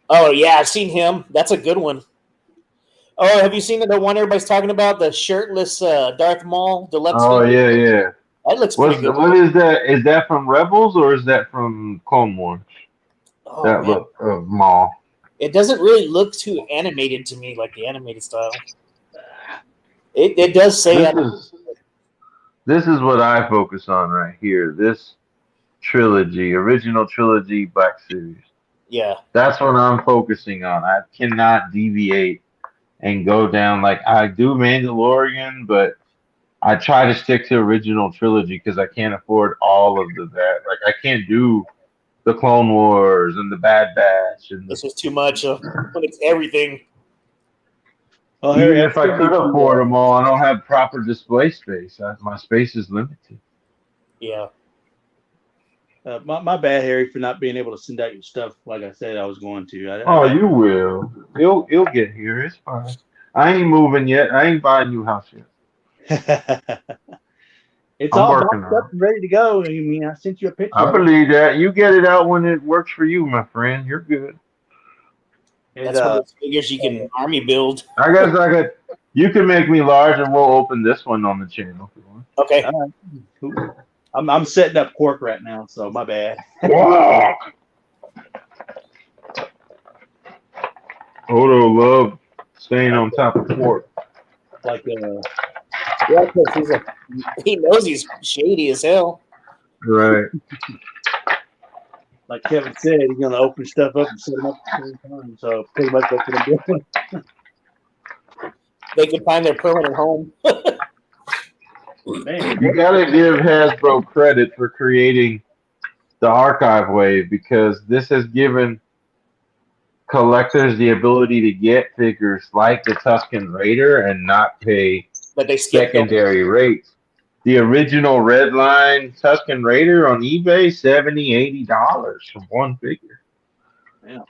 Oh, yeah, I've seen him. That's a good one. Oh, have you seen the one everybody's talking about? The shirtless Darth Maul deluxe? Oh, yeah. That looks pretty good. What is that? Is that from Rebels or is that from Clone Wars? Oh, that man. look of Maul. It doesn't really look too animated to me, like the animated style. It does say this is what I focus on right here. This trilogy, original trilogy, Black Series. Yeah. That's what I'm focusing on. I cannot deviate and go down. Like, I do Mandalorian, but I try to stick to original trilogy because I can't afford all of that. Like, I can't do the Clone Wars and the Bad Batch. And this was too much when it's everything. Well, even if I could afford them all, I don't have proper display space. My space is limited. Yeah. My bad, Harry, for not being able to send out your stuff like I said I was going to. You will. You'll get here. It's fine. I ain't moving yet. I ain't buying you house yet. It's all boxed up and ready to go. I mean, I sent you a picture. I believe that. You get it out when it works for you, my friend. You're good. That's one of those figures you can army build. I guess you can make me large and we'll open this one on the channel if you want. Okay. All right. Cool. I'm setting up pork right now, so my bad. Odo love staying on top of pork. Like yeah, because he knows he's shady as hell. Right. Like Kevin said, he's gonna open stuff up and set them up at the same time. So pretty much that's what I'm doing. They can find their permanent home. Man, you gotta give Hasbro credit for creating the archive wave because this has given collectors the ability to get figures like the Tusken Raider and not pay secondary rates. The original Red Line Tusken Raider on eBay, $70, $80 for one figure. Yeah.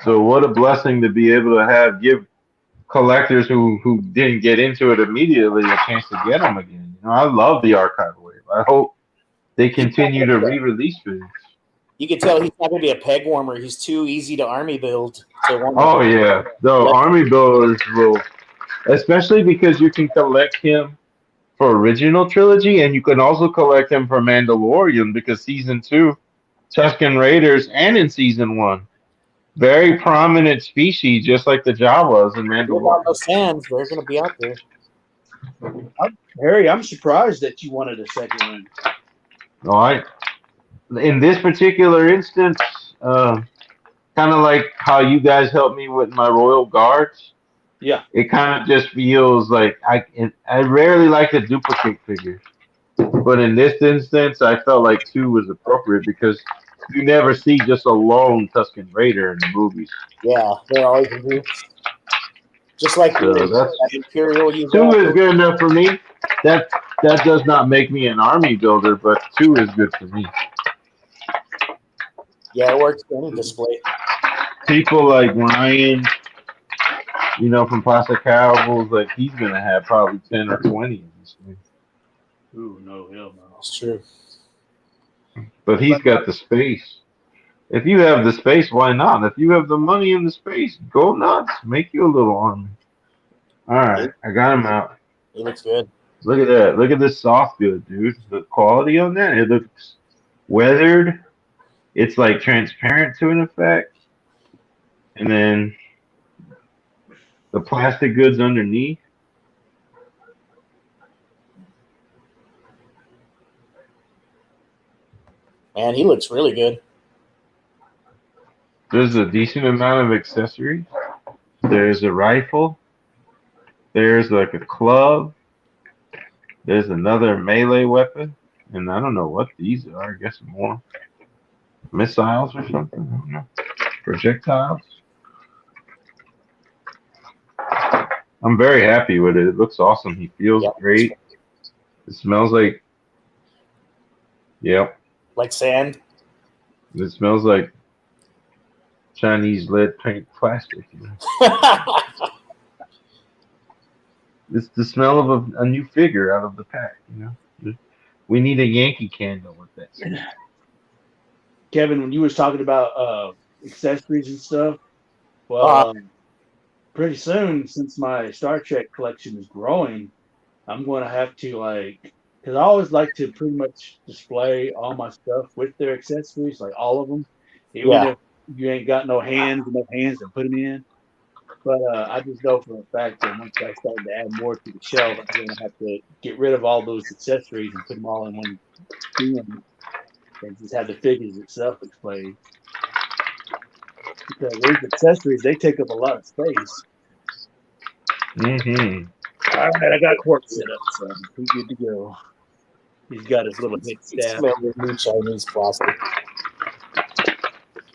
So what a blessing to be able to give collectors who didn't get into it immediately a chance to get them again. I love the archive wave. I hope they continue to re-release things. You can tell he's not going to be a peg warmer. He's too easy to army build. Oh yeah, the army builders will, especially because you can collect him for original trilogy, and you can also collect him for Mandalorian because season 2, Tusken Raiders, and in season 1, very prominent species, just like the Jawas in Mandalorian. Those sands, they're going to be out there. Harry, I'm surprised that you wanted a second one. All right. In this particular instance, kind of like how you guys helped me with my Royal Guards. Yeah. It kind of just feels like I rarely like to duplicate figures, but in this instance, I felt like 2 was appropriate because you never see just a lone Tusken Raider in the movies. Yeah, they're always in groups. Just like that Imperial. 2 is good enough for me. That does not make me an army builder, but 2 is good for me. Yeah, it works for any display. People like Ryan, from Plastic Cowboys, like he's gonna have probably 10 or 20 in this thing. Ooh, no, hell no. That's true. But he's got the space. If you have the space, why not? If you have the money and the space, go nuts. Make you a little army. All right, I got him out. It looks good. Look at that. Look at this soft good, dude. The quality on that, it looks weathered. It's like transparent to an effect. And then the plastic goods underneath. Man, he looks really good. There's a decent amount of accessories. There's a rifle. There's like a club. There's another melee weapon. And I don't know what these are. I guess more missiles or something. I don't know. Projectiles. I'm very happy with it. It looks awesome. He feels great. It smells like, like sand. It smells like Chinese lead paint plastic. It's the smell of a new figure out of the pack. We need a Yankee candle with that. Kevin, when you was talking about accessories and stuff, well, pretty soon, since my Star Trek collection is growing, I'm going to have to because I always like to pretty much display all my stuff with their accessories, like all of them, even if you ain't got enough hands to put them in. But I just know for a fact that once I start to add more to the shelf, I'm going to have to get rid of all those accessories and put them all in one bin and just have the figures itself displayed. Because those accessories, they take up a lot of space. Mm-hmm. All right, I got Quark set up, so he's good to go. He's got his little hit staff. Smell this new Chinese plastic.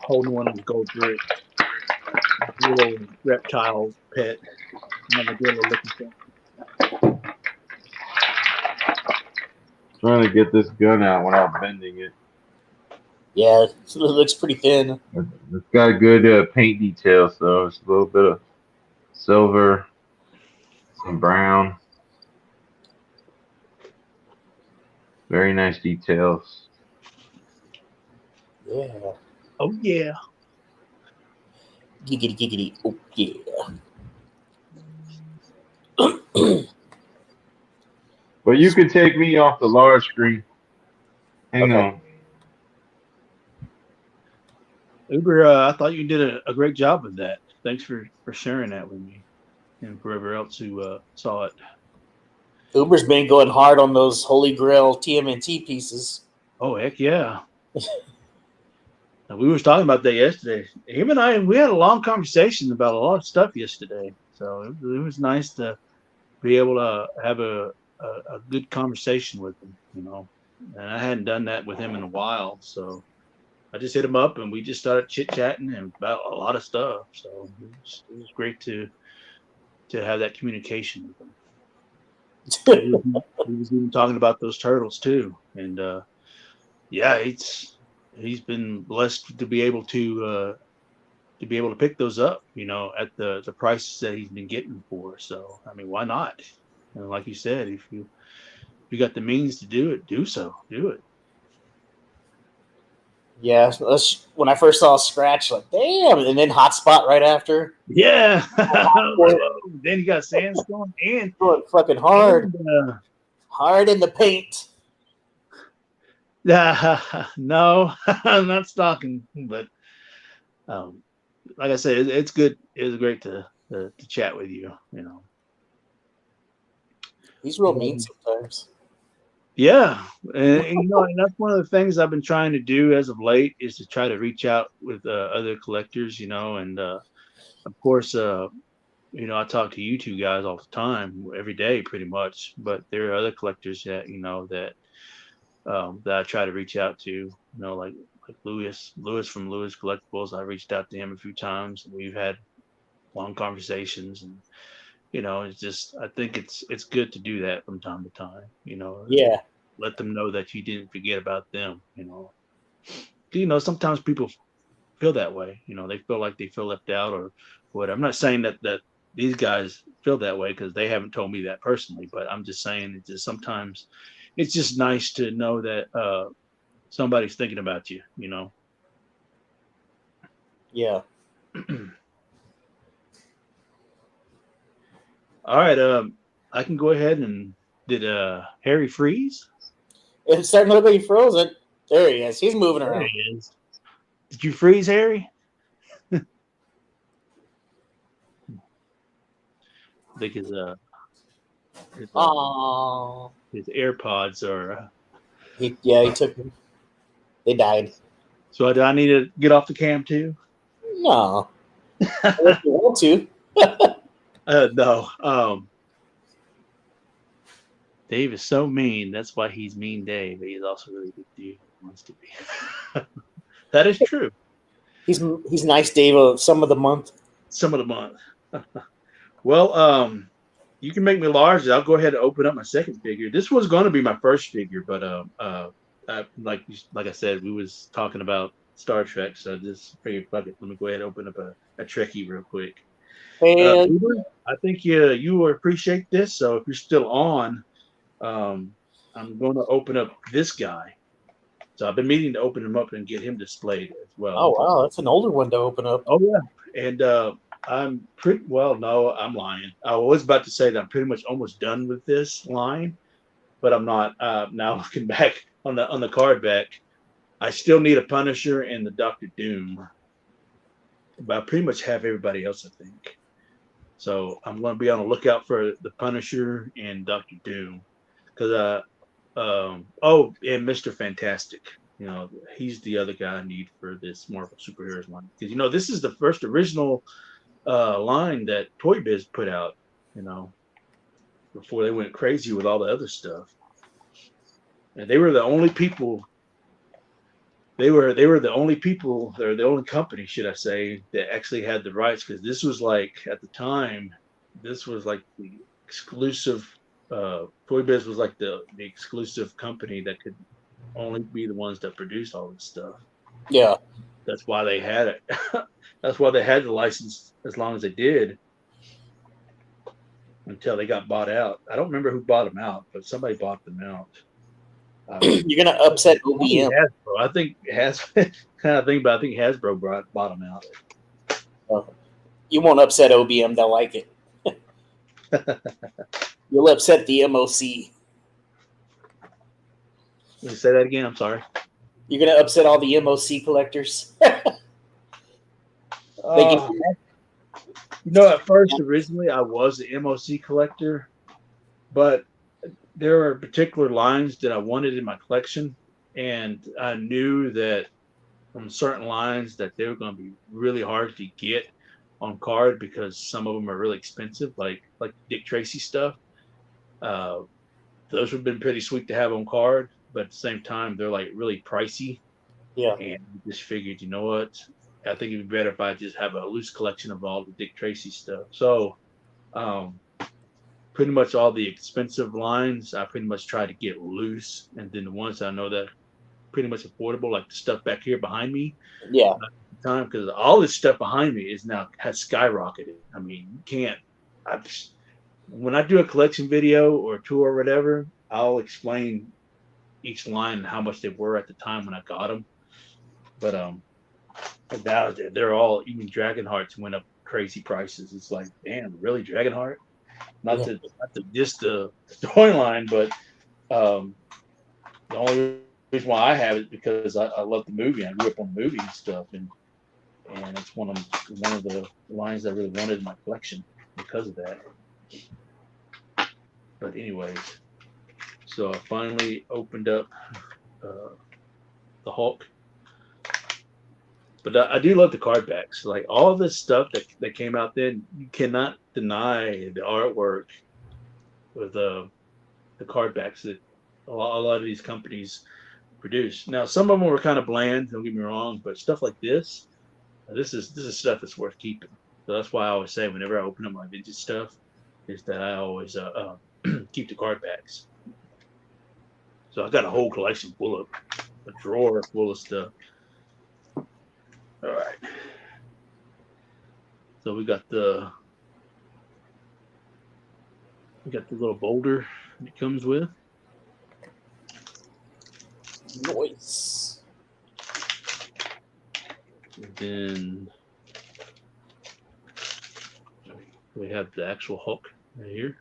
Holding one of his gold brick. Little reptile pet. Trying to get this gun out without bending it. Yeah, it looks pretty thin. It's got good paint detail, so it's a little bit of silver, some brown. Very nice details. Yeah. Oh, yeah. Giggity, giggity. Oh, yeah. But you could take me off the large screen. Hang on. Uber, I thought you did a great job with that. Thanks for sharing that with me and for everyone else who saw it. Uber's been going hard on those Holy Grail TMNT pieces. Oh, heck yeah. We were talking about that yesterday. Him and I, we had a long conversation about a lot of stuff yesterday. So it was nice to be able to have a good conversation with him, And I hadn't done that with him in a while. So I just hit him up and we just started chit-chatting about a lot of stuff. So it was great to have that communication with him. He was even talking about those turtles too. And he's been blessed to be able to pick those up, at the prices that he's been getting for. So I mean, why not? And like you said, if you If you got the means to do it, do so. Do it. Yeah, when I first saw Scratch, like, damn, and then Hotspot right after. Yeah. Then you got Sandstorm and Going fucking hard. And, hard in the paint. no, I'm not stalking, but like I said, it's good. It was great to chat with you. You know, He's real mean sometimes. Yeah, and that's one of the things I've been trying to do as of late is to try to reach out with other collectors. And of course, I talk to you two guys all the time, every day, pretty much. But there are other collectors that that I try to reach out to. Like Lewis from Lewis Collectibles. I reached out to him a few times. We've had long conversations, and it's just I think it's good to do that from time to time. Yeah. Let them know that you didn't forget about them. Sometimes people feel that way. They feel like they feel left out or what. I'm not saying that these guys feel that way because they haven't told me that personally, but I'm just saying it's just sometimes it's just nice to know that somebody's thinking about you. Yeah. All right. I can go ahead and did Harry freeze? It's starting to look like he froze it. There he is. He's moving around. There he is. Did you freeze, Harry? I think his AirPods are. He took them. They died. So do I need to get off the cam too? No. Unless you want to. No. Dave is so mean. That's why he's Mean Dave. But he's also really good dude. He wants to be. That is true. He's nice, Dave. Some of the month. Some of the month. Well, you can make me large. I'll go ahead and open up my second figure. This was going to be my first figure, but like I said, we was talking about Star Trek, so I just figured, fuck it. Let me go ahead and open up a Trekkie real quick. Uber, I think you will appreciate this. So if you're still on, I'm going to open up this guy. So I've been meaning to open him up and get him displayed as well. Oh wow, that's an older one to open up. Oh yeah, and I'm pretty well. No, I'm lying. I was about to say that I'm pretty much almost done with this line, but I'm not. Now looking back on the card back, I still need a Punisher and the Doctor Doom, but I pretty much have everybody else, I think. So I'm going to be on the lookout for the Punisher and Doctor Doom, because and Mr. Fantastic. He's the other guy I need for this Marvel superheroes line, because this is the first original line that Toy Biz put out. Before they went crazy with all the other stuff, and they were the only people. They were the only people, or the only company, should I say, that actually had the rights, because this was like, at the time, this was like the exclusive. Toy Biz was like the exclusive company that could only be the ones that produced all this stuff. Yeah, that's why they had it. That's why they had the license as long as they did, until they got bought out. I don't remember who bought them out, but somebody bought them out. You're gonna upset OBM. Hasbro. I think kind of thing, but I think Hasbro bought them out. You won't upset OBM. They'll like it. You'll upset the MOC. Can you say that again? I'm sorry. You're gonna upset all the MOC collectors. At first, originally, I was an MOC collector, but there are particular lines that I wanted in my collection, and I knew that from certain lines that they were going to be really hard to get on card, because some of them are really expensive, like Dick Tracy stuff. Those would have been pretty sweet to have on card, but at the same time, they're like really pricey. Yeah. And I just figured, you know what? I think it'd be better if I just have a loose collection of all the Dick Tracy stuff. So, pretty much all the expensive lines, I pretty much try to get loose, and then the ones I know that are pretty much affordable, like the stuff back here behind me. Yeah. Time, because all this stuff behind me has skyrocketed. I mean, you can't. When I do a collection video or a tour or whatever, I'll explain each line and how much they were at the time when I got them. But now they're all, even Dragonhearts went up crazy prices. It's like, damn, really, Dragonheart? Not to just the storyline, but the only reason why I have it is because I love the movie. I grew up on the movie and stuff, and it's one of the lines I really wanted in my collection because of that. But anyways, so I finally opened up the Hulk. But I do love the card backs. Like all of this stuff that came out then, you cannot deny the artwork with the card backs that a lot of these companies produce. Now some of them were kind of bland, don't get me wrong, but stuff like this is stuff that's worth keeping. So that's why I always say whenever I open up my vintage stuff, is that I always keep the card backs. So I got a whole collection full of a drawer full of stuff. All right. So we got the little boulder it comes with. Noise. And then we have the actual Hulk right here.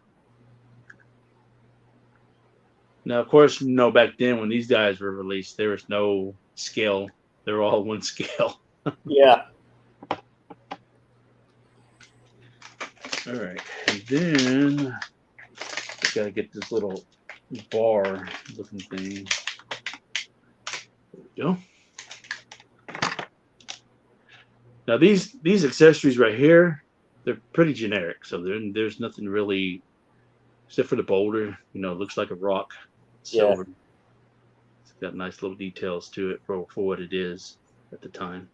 Now, of course, back then when these guys were released, there was no scale. They were all one scale. Yeah. All right. And then we got to get this little bar looking thing. There we go. Now, these accessories right here, they're pretty generic. So there's nothing really, except for the boulder. It looks like a rock. Silver. Yeah. It's got nice little details to it for what it is at the time.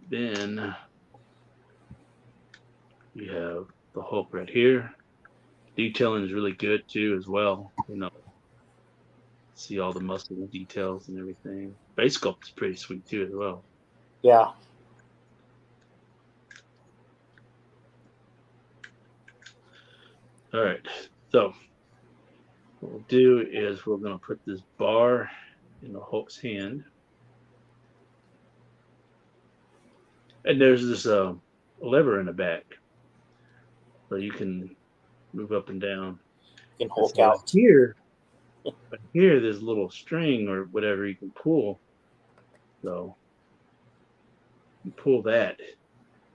Then you have the Hulk right here. Detailing is really good too as well. See all the muscle details and everything. Base sculpt is pretty sweet too as well. Yeah. All right. So what we'll do is we're going to put this bar in the Hulk's hand. And there's this lever in the back. So you can move up and down. You can Hulk out. But here, there's a little string or whatever you can pull. So you pull that.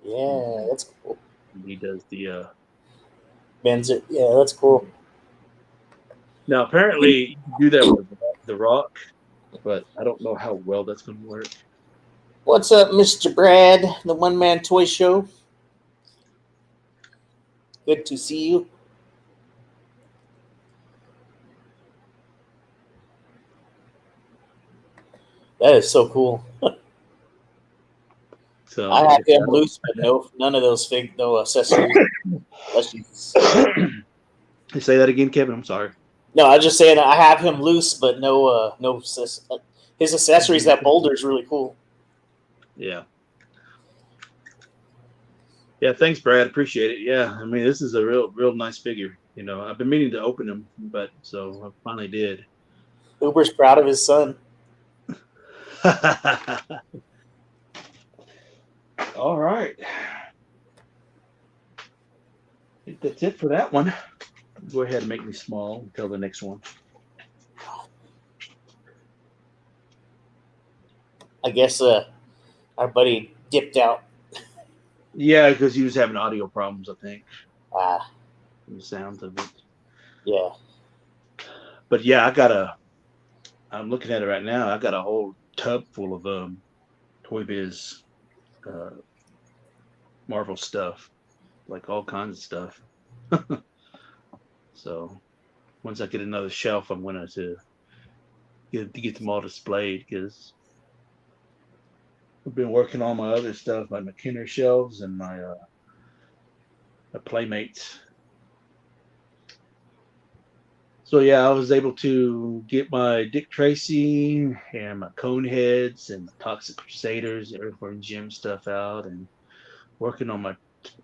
Yeah, that's cool. And he does the bends it. Yeah, that's cool. Now apparently you can do that with the rock, but I don't know how well that's going to work. What's up, Mr. Brad, the One Man Toy Show? Good to see you. That is so cool. So I have him loose, but none of those no accessories. You say that again, Kevin? I'm sorry. No, I was just saying I have him loose, but no. His accessories. That boulder is really cool. Yeah. Yeah, thanks, Brad. Appreciate it. Yeah, I mean, this is a real nice figure. I've been meaning to open him, but so I finally did. Uber's proud of his son. All right. I think that's it for that one. Go ahead and make me small until the next one. I guess our buddy dipped out. Yeah, because he was having audio problems, I think. The sound of it. Yeah. But yeah, I'm looking at it right now. I got a whole tub full of Toy Biz Marvel stuff, like all kinds of stuff. So once I get another shelf, I'm going to get them all displayed because I've been working on my other stuff, like my Kenner shelves and my Playmates. So yeah, I was able to get my Dick Tracy and my Coneheads and my Toxic Crusaders, Earthworm Jim stuff out, and working on my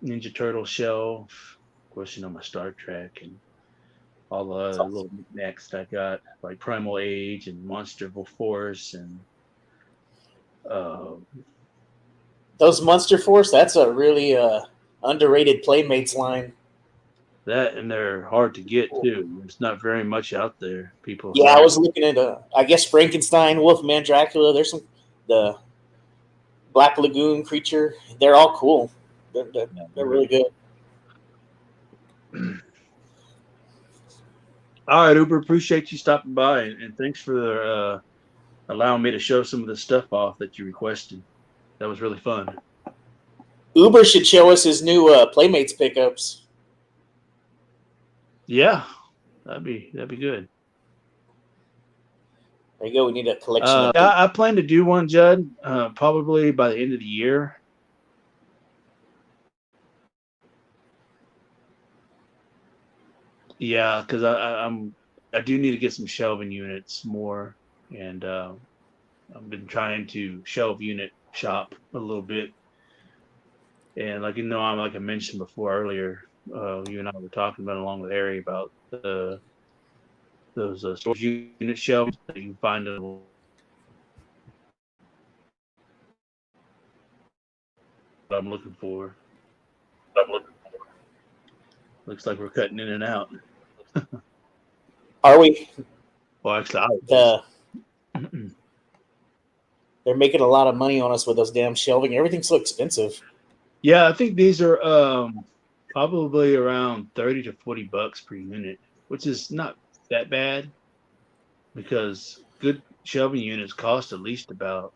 Ninja Turtle shelf. Of course, my Star Trek, and all the other little knickknacks that I got, like Primal Age and Monsterful Force and Those Monster Force, that's a really underrated Playmates line. that, and they're hard to get too. There's not very much out there. People Yeah, I selling. was looking at I guess Frankenstein, Wolfman, Dracula. There's the Black Lagoon creature. They're all cool. They're really good. All right, Uber. Appreciate you stopping by, and thanks for allowing me to show some of the stuff off that you requested. That was really fun. Uber should show us his new Playmates pickups. Yeah, that'd be good. There you go. We need a collection. Of I plan to do one, Judd, probably by the end of the year. Yeah, because I do need to get some shelving units more, and I've been trying to shelve unit shop a little bit, and like like I mentioned before earlier, you and I were talking about along with Harry about those storage unit shelves that you can find in what I'm looking for. Looks like we're cutting in and out. Are we? Well, actually, they're making a lot of money on us with those damn shelving. Everything's so expensive. yeah, I think these are probably around $30 to $40 per unit, which is not that bad because good shelving units cost at least about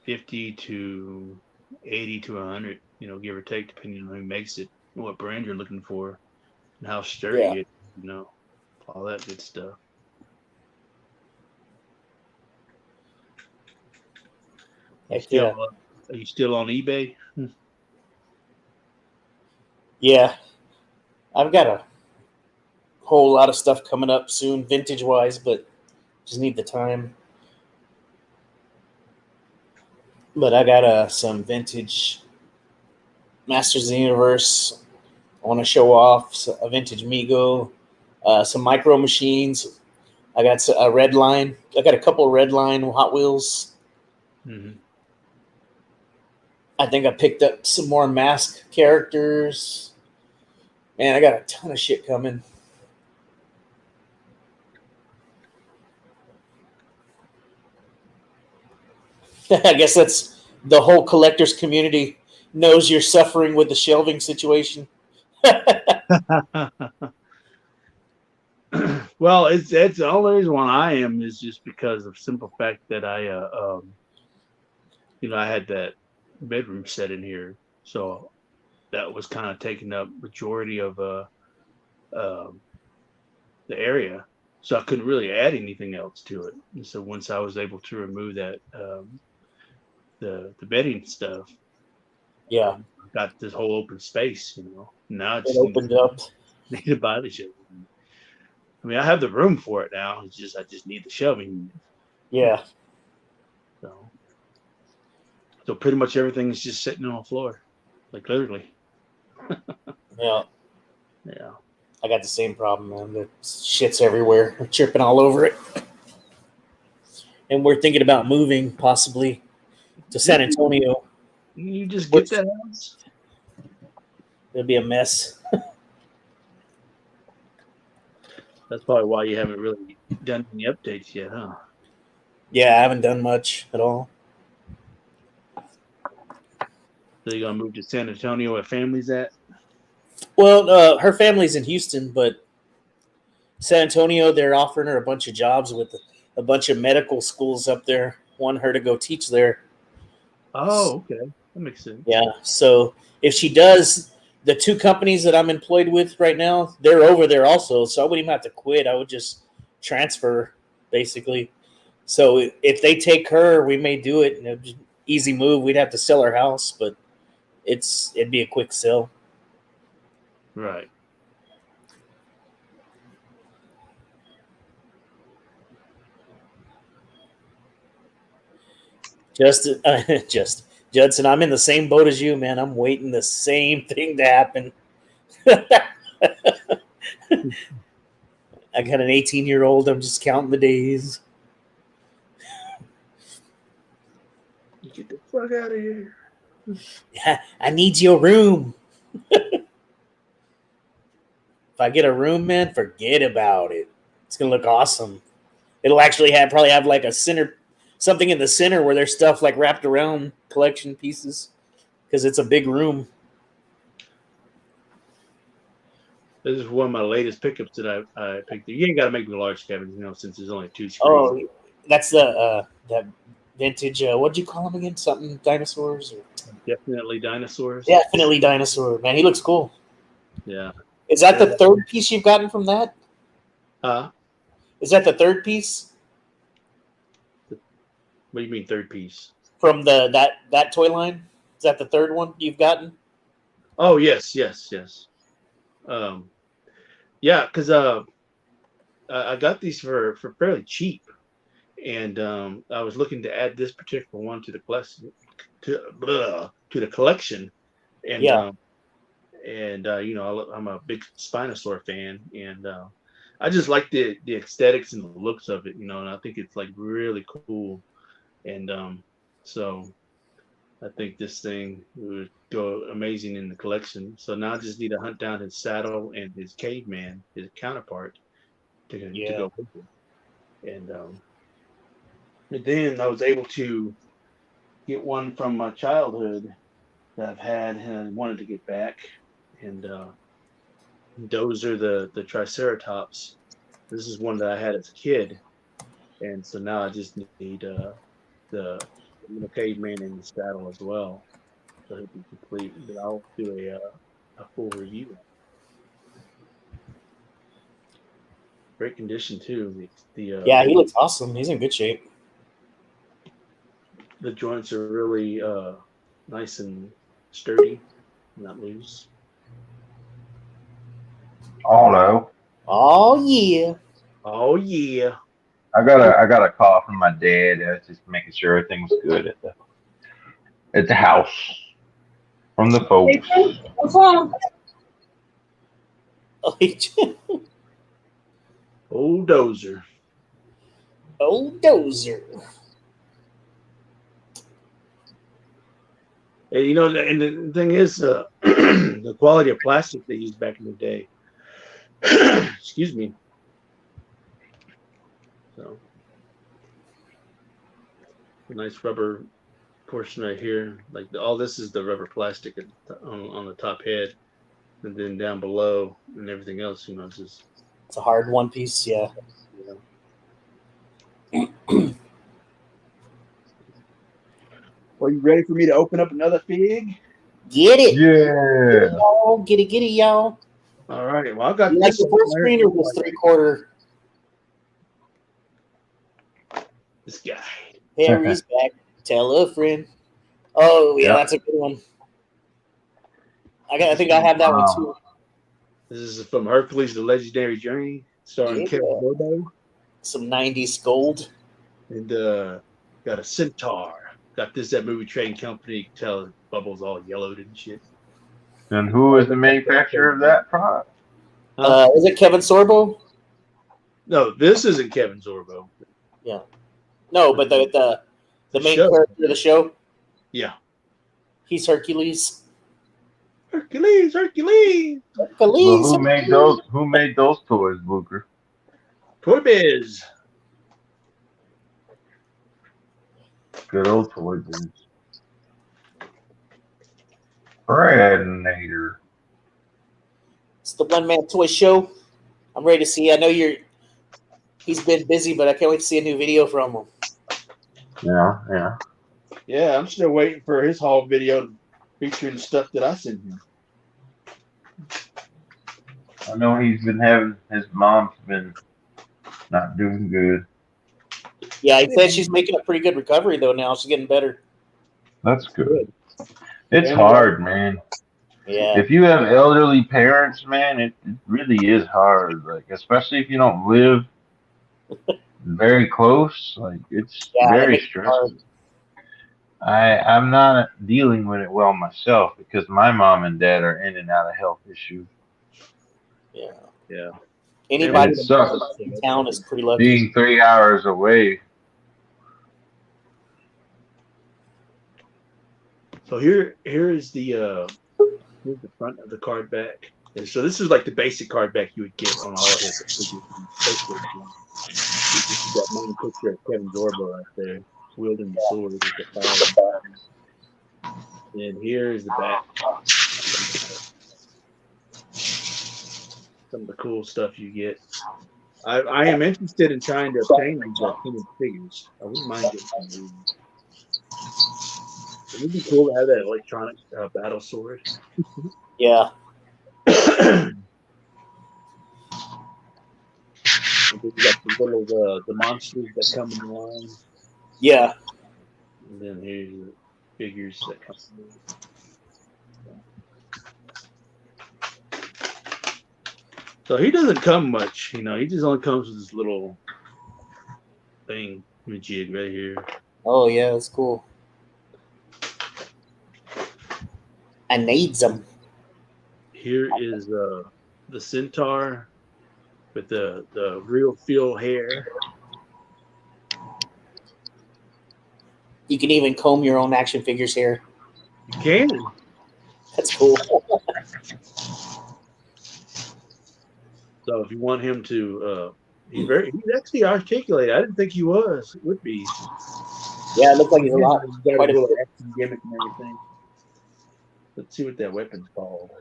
50 to 80 to 100, give or take, depending on who makes it, and what brand you're looking for, and how sturdy it, all that good stuff. Are you still on eBay? Yeah, I've got a whole lot of stuff coming up soon, vintage wise, but just need the time. But I got some vintage Masters of the Universe. I want to show off a vintage Mego, some micro machines. I got a red line. I got a couple of red line Hot Wheels. Mm-hmm. I think I picked up some more Mask characters. Man, I got a ton of shit coming. I guess that's the whole collectors community knows you're suffering with the shelving situation. Well, it's the only reason why I am is just because of simple fact that I I had that bedroom set in here, so that was kind of taking up majority of the area, so I couldn't really add anything else to it. And so once I was able to remove that the bedding stuff, Yeah, I got this whole open space. Now it opened up. Need to buy the shelving. I mean, I have the room for it now. I just need the shelving. Yeah. So pretty much everything is just sitting on the floor, like literally. Yeah. Yeah. I got the same problem, man. The shit's everywhere. I'm tripping all over it. And we're thinking about moving possibly to San Antonio. You just get that house? It'll be a mess. That's probably why you haven't really done any updates yet, huh? Yeah, I haven't done much at all. So you're gonna move to San Antonio where family's at? Well, her family's in Houston, but San Antonio, they're offering her a bunch of jobs with a bunch of medical schools up there. Want her to go teach there. Oh, okay. That makes sense. Yeah. So if she does, the two companies that I'm employed with right now, they're over there also. So I wouldn't even have to quit. I would just transfer, basically. So if they take her, we may do it. It'd be an easy move. We'd have to sell our house, but it'd be a quick sell. Right. Judson, I'm in the same boat as you, man. I'm waiting the same thing to happen. I got an 18-year-old. I'm just counting the days. Get the fuck out of here. Yeah, I need your room. If I get a room, man, forget about it. It's gonna look awesome. It'll actually probably have like a center, something in the center where there's stuff like wrapped around collection pieces, because it's a big room. This is one of my latest pickups that I picked. You ain't got to make the large cabins, since there's only 2 screens. Oh, that's the that vintage. What'd you call him again? Something dinosaurs? Or? Definitely dinosaurs. Definitely dinosaur. Man, he looks cool. Yeah. Is that the third piece you've gotten from that? Is that the third piece? What do you mean third piece? From that toy line? Is that the third one you've gotten? Oh yes. Yeah, because I got these for fairly cheap, and I was looking to add this particular one to the collection, and Yeah. I'm a big Spinosaur fan, and I just like the aesthetics and the looks of it, and I think it's like really cool, and so I think this thing would go amazing in the collection. So now I just need to hunt down his saddle and his caveman, his counterpart, to go with it. And then I was able to get one from my childhood that I've had and I wanted to get back. And those are the Triceratops. This is one that I had as a kid. And so now I just need the caveman in the saddle as well. So it'll be complete. But I'll do a full review. Great condition too. Yeah, he looks awesome. He's in good shape. The joints are really nice and sturdy, not loose. Oh no. Oh yeah. Oh yeah. I got a call from my dad. I was just making sure everything was good at the house from the folks. What's wrong? Old Dozer. Old Dozer. And, and the thing is, the quality of plastic they used back in the day. Excuse me. So, a nice rubber portion right here. Like all this is the rubber plastic on the top head, and then down below and everything else. It's just. It's a hard one piece, yeah. Well, you ready for me to open up another fig? Get it. Yeah. Y'all. Get it, y'all. All right. Well, I've got you this. Like the full screen or this 3/4? This guy. Harry's back. Tell a friend. Oh, yeah, that's a good one. I think I have that one too. This is from Hercules: The Legendary Journey, starring Kevin Sorbo. Some 90s gold. And got a centaur. Got this at Movie Trading Company. You can tell Bubble's all yellowed and shit. And who is the manufacturer of that product? Is it Kevin Sorbo? No, this isn't Kevin Sorbo. Yeah. No, but the main character of the show? Yeah. He's Hercules. Hercules. Well, who made those toys, Booker? Toy Biz. Good old Toy Biz. Predator. It's the One Man Toy Show. I'm ready to see. I know he's been busy, but I can't wait to see a new video from him. Yeah. Yeah, I'm still waiting for his haul video featuring the stuff that I sent him. I know he's been his mom's been not doing good. Yeah, he said she's making a pretty good recovery though now. She's getting better. That's good. It's hard, man. Yeah. If you have elderly parents, man, it really is hard. Like, especially if you don't live very close, like it's very stressful. I'm not dealing with it well myself because my mom and dad are in and out of health issues. Yeah. Yeah. Anybody And it sucks. in town is pretty lucky. Being 3 hours away. So here's the here's the front of the card back. And so this is like the basic card back you would get on all of his figures. That main picture of Kevin Zorba right there, wielding the sword with the fire. And here is the back. Some of the cool stuff you get. I am interested in trying to obtain these tinted figures. I wouldn't mind getting some of these. It would be cool to have that electronic battle sword. Yeah. You got the little the monsters that come in the line. Yeah. And then here's the figures that come in. So he doesn't come much, you know. He just only comes with this little thing, jig right here. Oh yeah, that's cool. I need them. Here is the centaur with the real feel hair. You can even comb your own action figures hair. You can. That's cool. So if you want him to, he's actually articulate. I didn't think he was. It would be. Yeah, it looks like he's a lot. He's got Quite a a little bit. action gimmick and everything. Let's see what that weapon's called.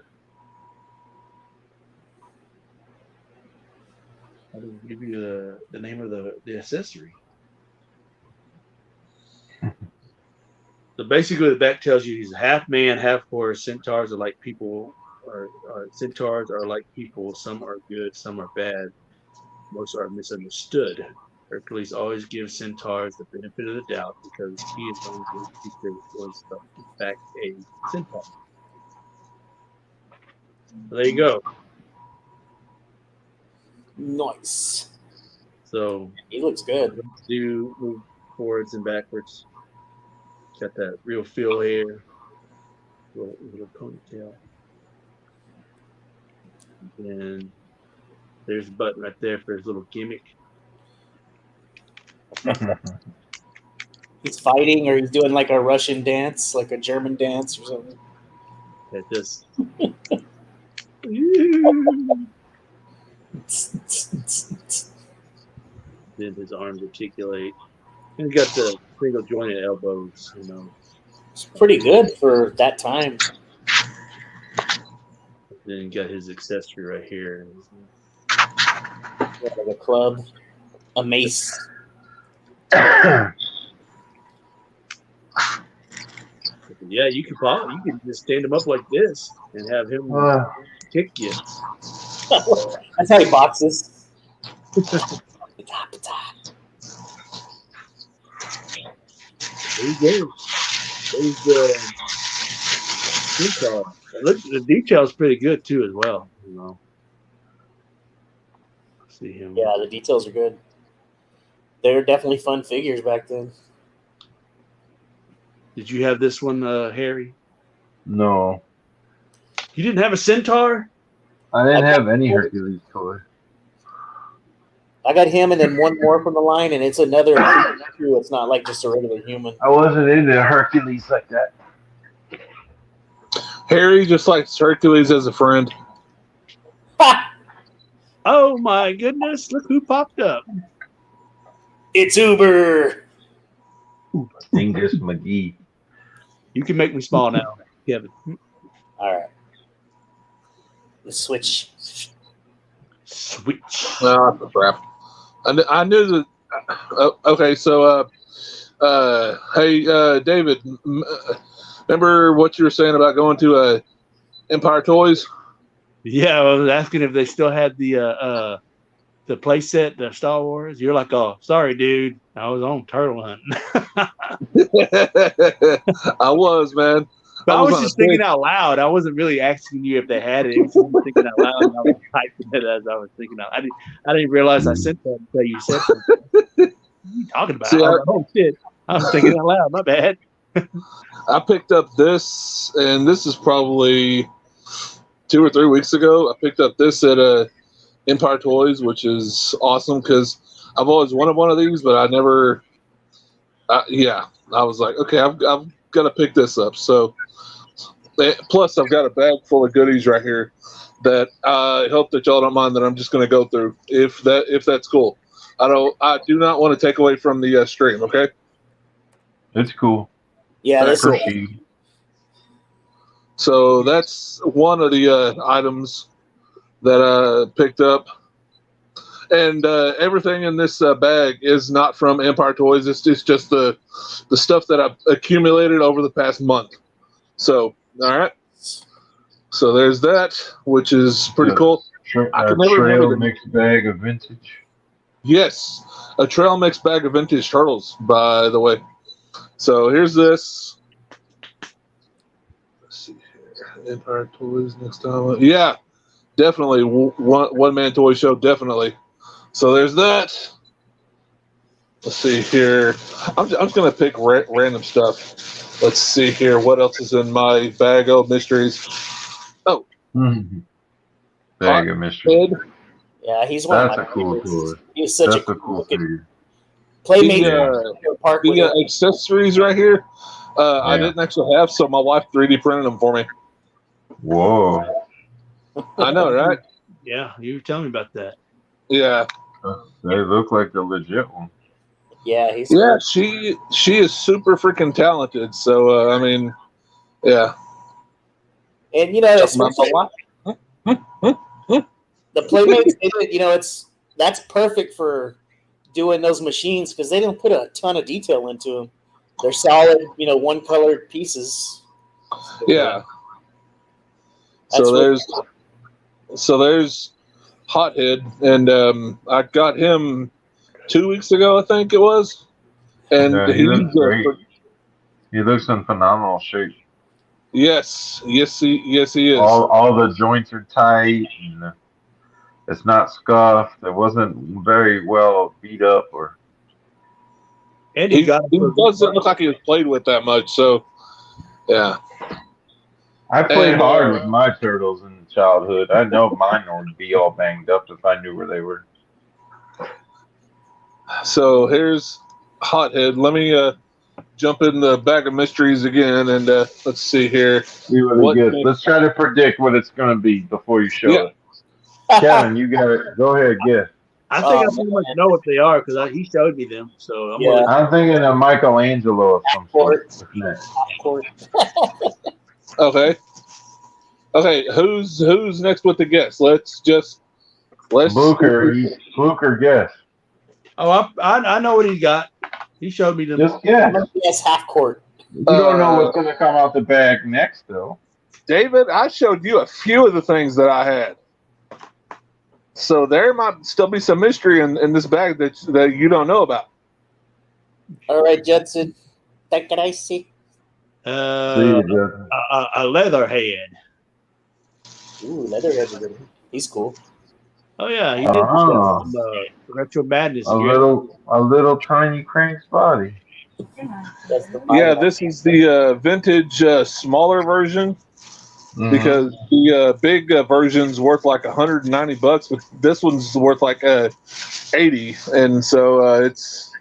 I'll give you the name of the accessory. So basically, the back tells you he's half man, half horse. Centaurs are like people, or centaurs are like people. Some are good, some are bad. Most are misunderstood. Hercules always gives centaurs the benefit of the doubt because he is the only creature was in fact a centaur. So there you go. Nice. So He looks good. do move forwards and backwards. Got that real feel here. Little ponytail. And there's a button right there for his little gimmick. He's fighting, or he's doing like a Russian dance, like a German dance or something. That just then his arms articulate. And he's got the single jointed elbows, you know. It's pretty good for that time. Then you got his accessory right here. Like a club, a mace. Yeah, you can just stand him up like this and have him kick you. That's how he boxes. There you go. There's the detail. Look, the detail's pretty good too, as well. You know. See him. Yeah, the details are good. They were definitely fun figures back then. Did you have this one, Harry? No. You didn't have a centaur? I didn't have any Hercules toy. I got him and then one more from the line, and it's another creature. It's not like just a regular human. I wasn't into Hercules like that. Harry just likes Hercules as a friend. Oh my goodness! Look who popped up. It's Uber. Dingus McGee. You can make me small now, Kevin. All right. Let's switch. Switch. Oh, crap. I knew that. Okay, so, hey, David, remember what you were saying about going to Empire Toys? Yeah, I was asking if they still had the play set, the Star Wars. You're like, oh, sorry, dude. I was on turtle hunting. I was, man. But I was just thinking out loud. I wasn't really asking you if they had it. I was thinking out loud, and I was typing it as I was thinking out. I didn't realize I sent that until you said something. What are you talking about? See, Oh, shit. I was thinking out loud. My bad. I picked up this, and this is probably 2 or 3 weeks ago. I picked up this at Empire Toys, which is awesome because I've always wanted one of these, but I never. I was like, okay, I've got to pick this up. So, plus I've got a bag full of goodies right here that I hope that y'all don't mind that I'm just going to go through if that's cool. I do not want to take away from the stream. Okay. It's cool. Yeah, this is Proceed. So that's one of the items that I picked up. And everything in this bag is not from Empire Toys. It's just the stuff that I've accumulated over the past month. So, all right. So there's that, which is pretty cool. I can never trail remember mixed bag of vintage. Yes, a trail mixed bag of vintage turtles, by the way. So here's this. Let's see here. Empire Toys next time. Yeah, definitely. One man toy show, definitely. So there's that. Let's see here. I'm just going to pick random stuff. Let's see here. What else is in my bag of mysteries? Oh. Mm-hmm. Bag of mysteries. Yeah, he's one That's of a my cool favorites. toy. He's such That's a a cool looking figure. playmate. The accessories right here, I didn't actually have, so my wife 3D printed them for me. Whoa. I know, right? Yeah, you were telling me about that. Yeah. They look like the legit one. Yeah, he's Yeah, cool. she is super freaking talented. So I mean, yeah. And you know, especially the the playmates, that's perfect for doing those machines because they don't put a ton of detail into them. They're solid, one colored pieces. Yeah. That's So there's Hothead, and I got him 2 weeks ago, I think it was. And Yeah, he looks great. He looks in phenomenal shape. Yes, he is. All the joints are tight, and it's not scuffed. It wasn't very well beat up, or. And he doesn't look like he was played with that much. So, yeah. I played hard with my turtles in childhood. I know mine would be all banged up if I knew where they were. So here's Hothead. Let me jump in the bag of mysteries again, and let's see here. See what he gets. Let's try to predict what it's going to be before you show it. Kevin, you got it. Go ahead, guess. I think I pretty much know what they are because he showed me them. So I'm thinking of Michelangelo of some sort. Okay. Who's next with the guess? Let's Blucher guess. Oh, I know what he got. He showed me them. Just guess. Yes, half court. You don't know what's going to come out the bag next, though. David, I showed you a few of the things that I had. So there might still be some mystery in this bag that you don't know about. All right, Judson. What can I see? A leather head. Ooh, Leatherhead. He's cool. Oh yeah, he did Retro Madness. A little tiny Crank's body. Yeah, this is the vintage smaller version because the big version's worth like $190, but this one's worth like $80, and so it's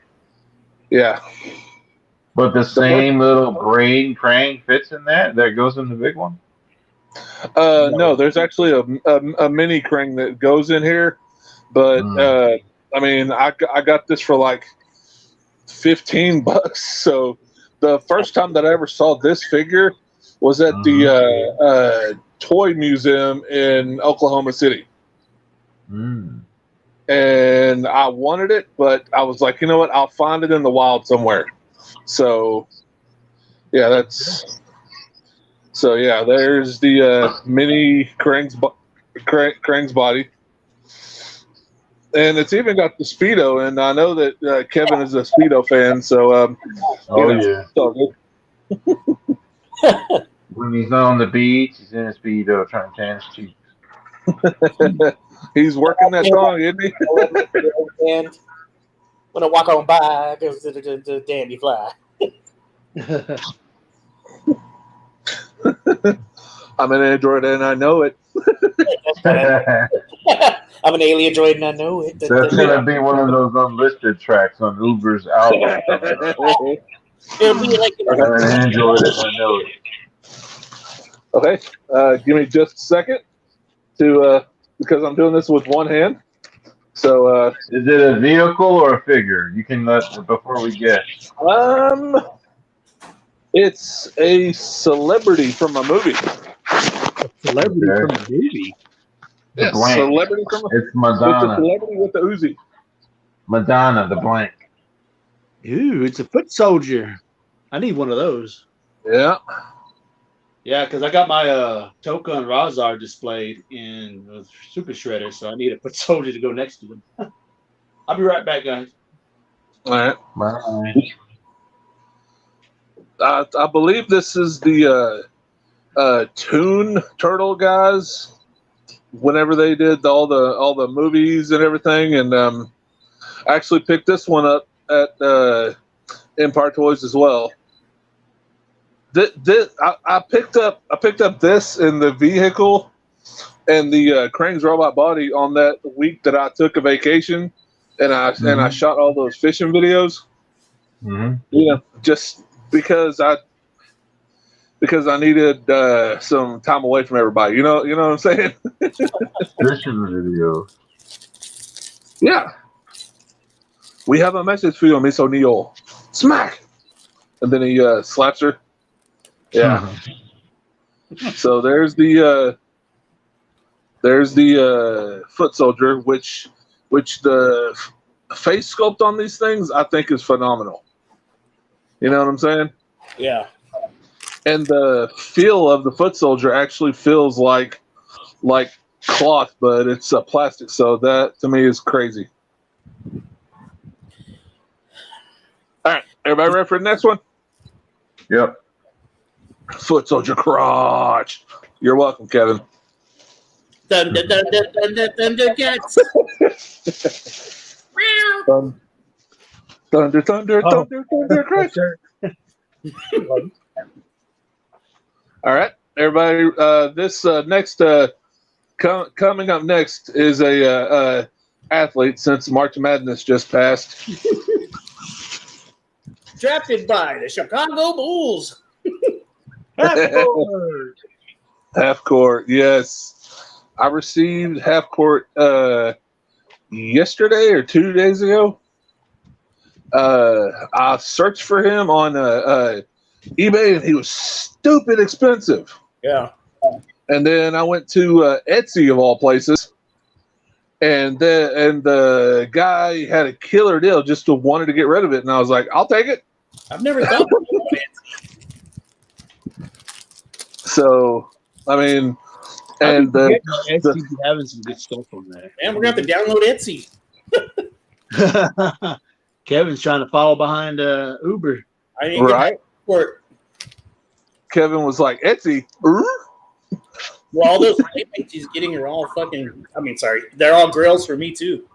But the same little brain Crank fits in that goes in the big one. No, there's actually a mini Krang that goes in here, but I mean, I got this for like $15. So the first time that I ever saw this figure was at the toy museum in Oklahoma City, and I wanted it, but I was like, you know what? I'll find it in the wild somewhere. So yeah, there's the mini Krang's body. And it's even got the Speedo, and I know that Kevin is a Speedo fan, so When he's on the beach, he's in a Speedo trying to tan his cheeks. He's working that song, isn't he? And when I walk on by, goes the dandy fly. I'm an Android, and I know it. I'm an alien droid and I know it. That's gonna be one of those unlisted tracks on Uber's album. It'll be like An android and I know it. Okay, give me just a second to because I'm doing this with one hand. So Is it a vehicle or a figure? You can let before we guess. it's a celebrity from a movie. Celebrity Okay. from a movie. The Yes, blank. celebrity from a It's It's a Madonna. celebrity with the Uzi. Madonna, the blank. Ooh, it's a foot soldier. I need one of those. Yeah. Yeah, because I got my Toka and Razar displayed in Super Shredder, so I need a foot soldier to go next to them. I'll be right back, guys. All right. Bye. I believe this is the Toon Turtle guys. Whenever they did all the movies and everything, and I actually picked this one up at Empire Toys as well. I picked up this in the vehicle and the Krang's robot body on that week that I took a vacation, and I shot all those fishing videos. Mm-hmm. Yeah, just because I needed some time away from everybody. You know what I'm saying? Fishing video. Yeah. We have a message for you, Miss O'Neill. Smack. And then he slaps her. Yeah. So there's the foot soldier, which the face sculpt on these things I think is phenomenal. You know what I'm saying? Yeah. And the feel of the foot soldier actually feels like cloth, but it's plastic. So that to me is crazy. All right, everybody ready for the next one? Yep. Foot soldier crotch. You're welcome, Kevin. Thunder, thunder, thunder, thundercats. Thunder, thunder, Oh. thunder, crotch. All right, everybody. This next coming up next is a athlete, since March Madness just passed. Drafted by the Chicago Bulls. Half court, yes. I received half court yesterday or 2 days ago. I searched for him on eBay, and he was stupid expensive. Yeah. And then I went to Etsy of all places, and the guy had a killer deal, just wanted to get rid of it, and I was like, I'll take it. I've never thought about it. So I mean, and Etsy's having some good stuff on there. Man, we're gonna have to download Etsy. Kevin's trying to follow behind Uber. I didn't right. For Kevin was like, Etsy. well, all those remakes he's getting are all fucking. I mean, sorry, they're all grills for me too.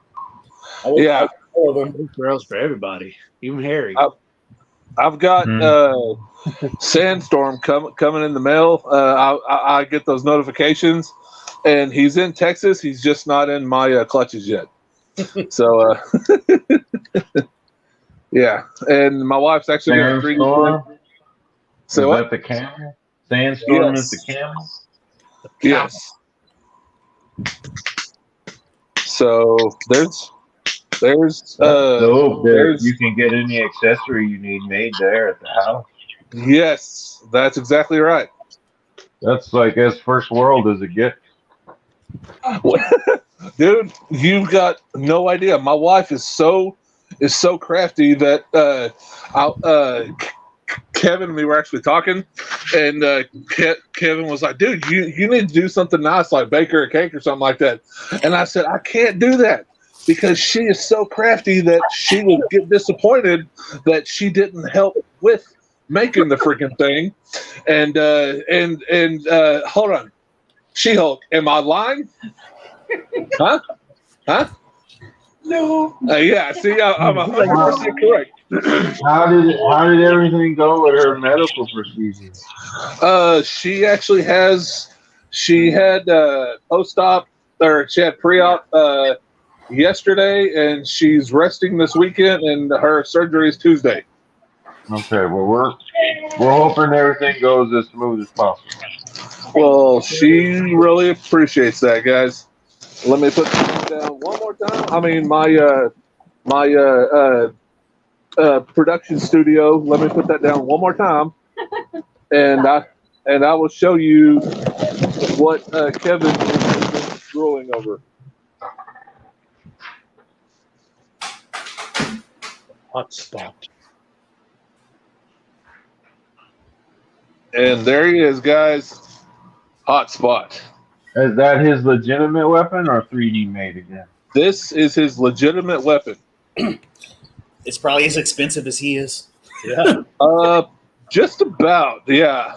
Yeah. All of them. Those girls for everybody, even Harry. I've got Sandstorm coming in the mail. I get those notifications, and he's in Texas. He's just not in my clutches yet. So, yeah. And my wife's actually going to 3D. Sandstorm? Say Is what? that the camel? Sandstorm Yes. is the camel? Yes. So there's So there's you can get any accessory you need made there at the house. yes, that's exactly right. That's like as first world as it gets. Dude, you've got no idea. My wife is so crafty that Kevin and me were actually talking, and Kevin was like, dude, you need to do something nice, like bake her a cake or something like that. And I said, I can't do that, because she is so crafty that she will get disappointed that she didn't help with making the freaking thing. And hold on. She-Hulk, am I lying? Huh? No. Yeah, see, I'm 100% correct. How did everything go with her medical procedures? She actually has She had post-op, or she had pre-op yesterday, and she's resting this weekend, and her surgery is Tuesday. Okay, well we're hoping everything goes as smooth as possible. Well, she really appreciates that, guys. Let me put this down one more time. I mean, my production studio. Let me put that down one more time, and I will show you what Kevin is drooling over. Hot spot. And there he is, guys. Hot spot. Is that his legitimate weapon or 3D made again? This is his legitimate weapon. It's probably as expensive as he is. Yeah. Just about, yeah.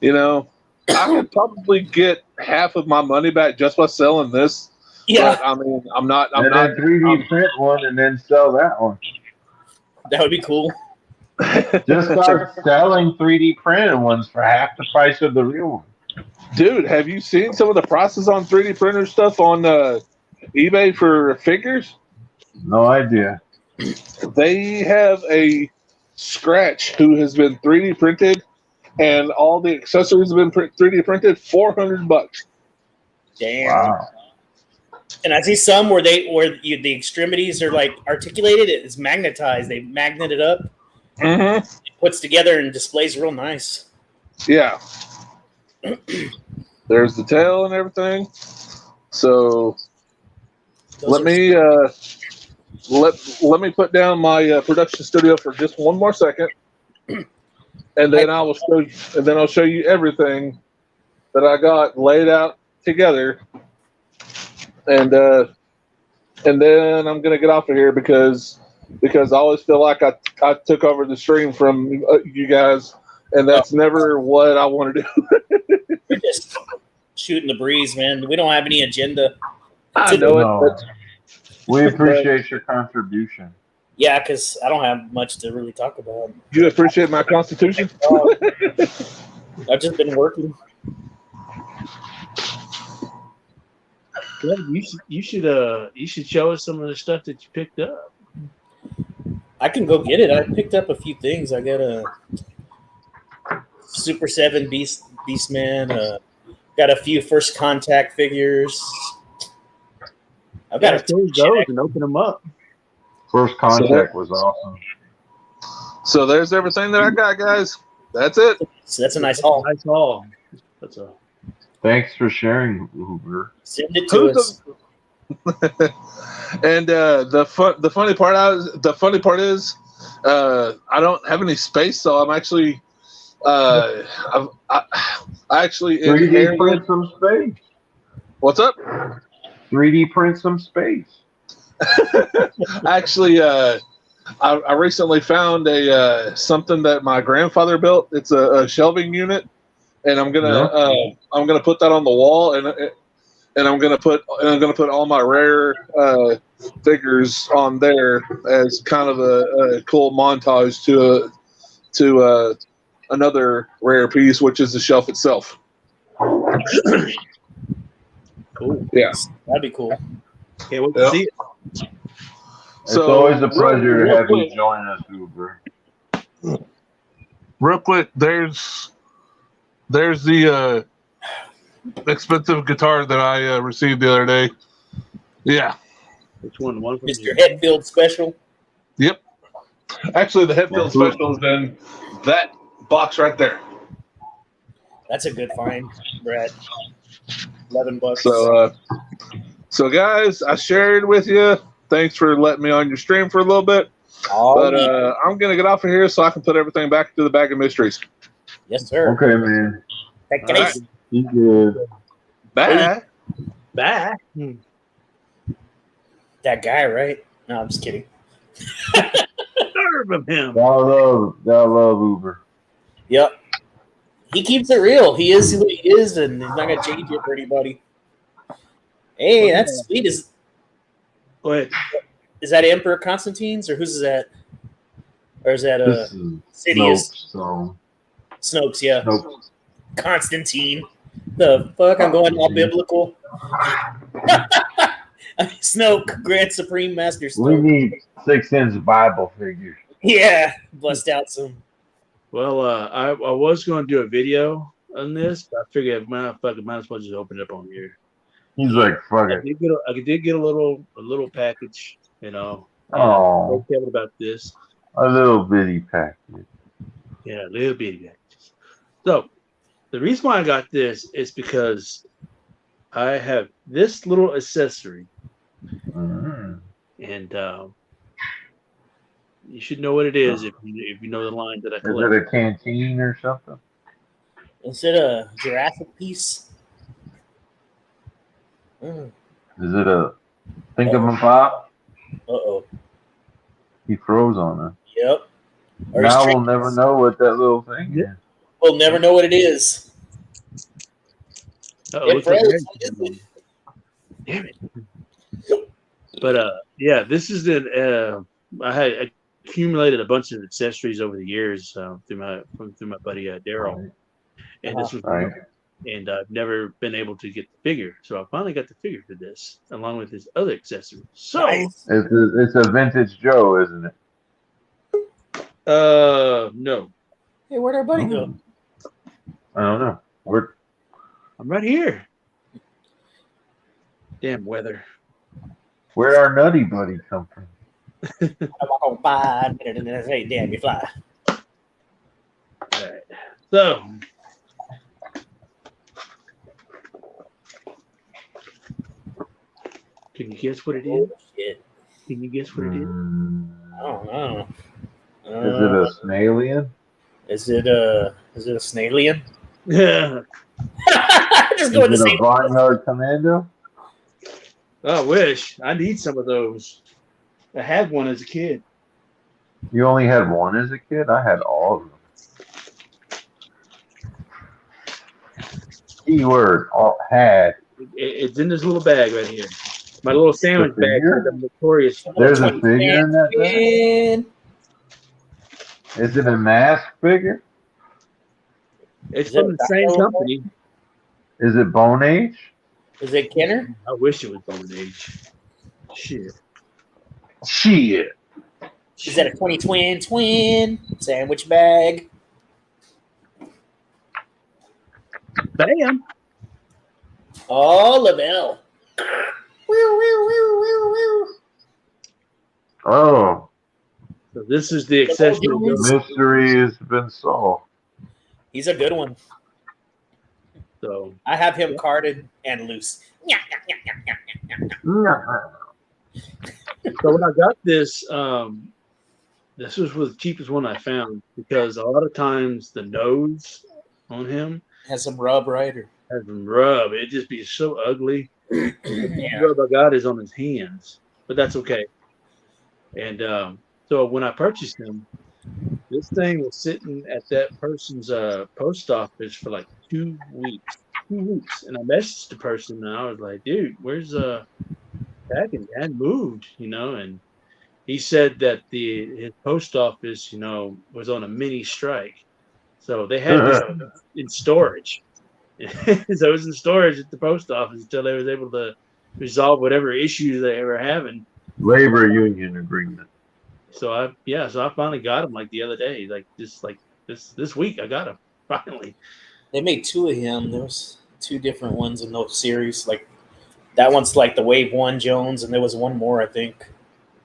You know, I could probably get half of my money back just by selling this. Yeah, But, I mean, I'm not. Then 3D print one and then sell that one. that would be cool. Just start selling 3D printed ones for half the price of the real one. Dude, have you seen some of the prices on 3D printer stuff on eBay for figures? No idea. They have a Scratch who has been 3D printed, and all the accessories have been 3D printed. $400. Damn. Wow. And I see some where the extremities are like articulated. It's magnetized. They magnet it up. Mm-hmm. It puts together and displays real nice. Yeah. There's the tail and everything. So let me put down my production studio for just one more second, and then I'll show you everything that I got laid out together, and then I'm gonna get off of here because I always feel like I took over the stream from you guys, and that's never what I want to do. We're just shooting the breeze, man. We don't have any agenda. I know it. No. We appreciate your contribution. Yeah, because I don't have much to really talk about. You appreciate my constitution? I've just been working. You should show us some of the stuff that you picked up. I can go get it. I picked up a few things. I got a Super 7 Beastman. Got a few First Contact figures. I've got to close those and open them up. First Contact was awesome. So there's everything that I got, guys. That's it. So that's a nice haul. Nice haul. That's a. Thanks for sharing, Uber. Send it to us. And the funny part is I don't have any space, so I'm actually I actually 3D print some space. What's up? 3D print some space. Actually, I recently found a something that my grandfather built. It's a shelving unit, and I'm gonna put that on the wall, and I'm gonna put all my rare figures on there as kind of a cool montage to another rare piece, which is the shelf itself. Cool. Yeah, that'd be cool. Okay, we'll see it. It's always a pleasure to have you join us, Uber. Real quick, there's the expensive guitar that I received the other day. Yeah. Which one? One from Mr. Hetfield special. Yep. Actually, the Hetfield special is in that box right there. That's a good find, Brad. $11. So guys, I shared with you. Thanks for letting me on your stream for a little bit. But I'm gonna get off of here so I can put everything back into the bag of mysteries. Yes, sir. Okay, man. Take it Right. easy. You good. Bye. Bye. That guy, right? No, I'm just kidding. Serve of him. I love Uber. Yep. He keeps it real. He is who he is, and he's not gonna change it for anybody. Hey, that's sweet. Go ahead. Is that Emperor Constantine's, or who's that? Or is that This is Sidious? Snoke, so Snoke's, yeah. Snoke. Constantine. The fuck? I'm going all biblical. Snoke, Grand Supreme Master We Snoke. need 6-inch Bible figures. Yeah, bust out some. Well, I was going to do a video on this, but I figured might as well just open it up on here. He's like, fuck I it. did get a little package, and Oh. I'm okay about this. A little bitty package. Yeah, a little bitty packages. So the reason why I got this is because I have this little accessory, Mm-hmm. and you should know what it is if you know the line that I Is collect. it a canteen or something? Is it a Jurassic piece? Mm. Is it a thingamabob? Uh-oh. He froze on us. Yep. Or Now his we'll never know what that little thing is. We'll never know what it is. Uh-oh, It looks like froze. Red- Damn it. But yeah, this is the I had accumulated a bunch of accessories over the years through my buddy Daryl, and this was Right. and I've never been able to get the figure, so I finally got the figure for this along with his other accessories. So Nice. It's a vintage Joe, isn't it? no, Hey, where'd our buddy go? I don't know. I'm right here. Damn weather. Where'd our nutty buddy come from? I'm on fire. Hey, damn, you fly. All right, so. Can you guess what it is? Shit. Can you guess what it is? I don't know. Is it a snailian? Is it a snailian? Yeah. Just going to Is it say a barnyard commando? I wish. I need some of those. I had one as a kid. You only had one as a kid? I had all of them. Keyword, had. It's in this little bag right here. My little sandwich bag. figure? I'm notorious. There's a figure in that bag? Is it a mask figure? It's Is it from the same Dino? company. Is it Bone Age? Is it Kenner? I wish it was Bone Age. Shit. Shit. Is that a 20 twin sandwich bag? Bam. Oh, Lavelle. Oh, So this is the accessory. mystery has been solved. He's a good one. So I have him carded and loose. when I got this, this was the cheapest one I found because a lot of times the nose on him Has some rub, right? Or, has been rubbed. It'd just be so ugly. The yeah. rub I got is on his hands, but that's okay. And so when I purchased him, this thing was sitting at that person's post office for like 2 weeks. 2 weeks, and I messaged the person, and I was like, "Dude, where's Packing? It hadn't moved, and he said that his post office, was on a mini strike, so they had this in storage." So it was in storage at the post office until they was able to resolve whatever issues they were having. Labor union agreement. So I finally got him like the other day, this week I got him finally. They made two of him. There was two different ones in those series. Like that one's like the Wave 1 Jones, and there was one more, I think.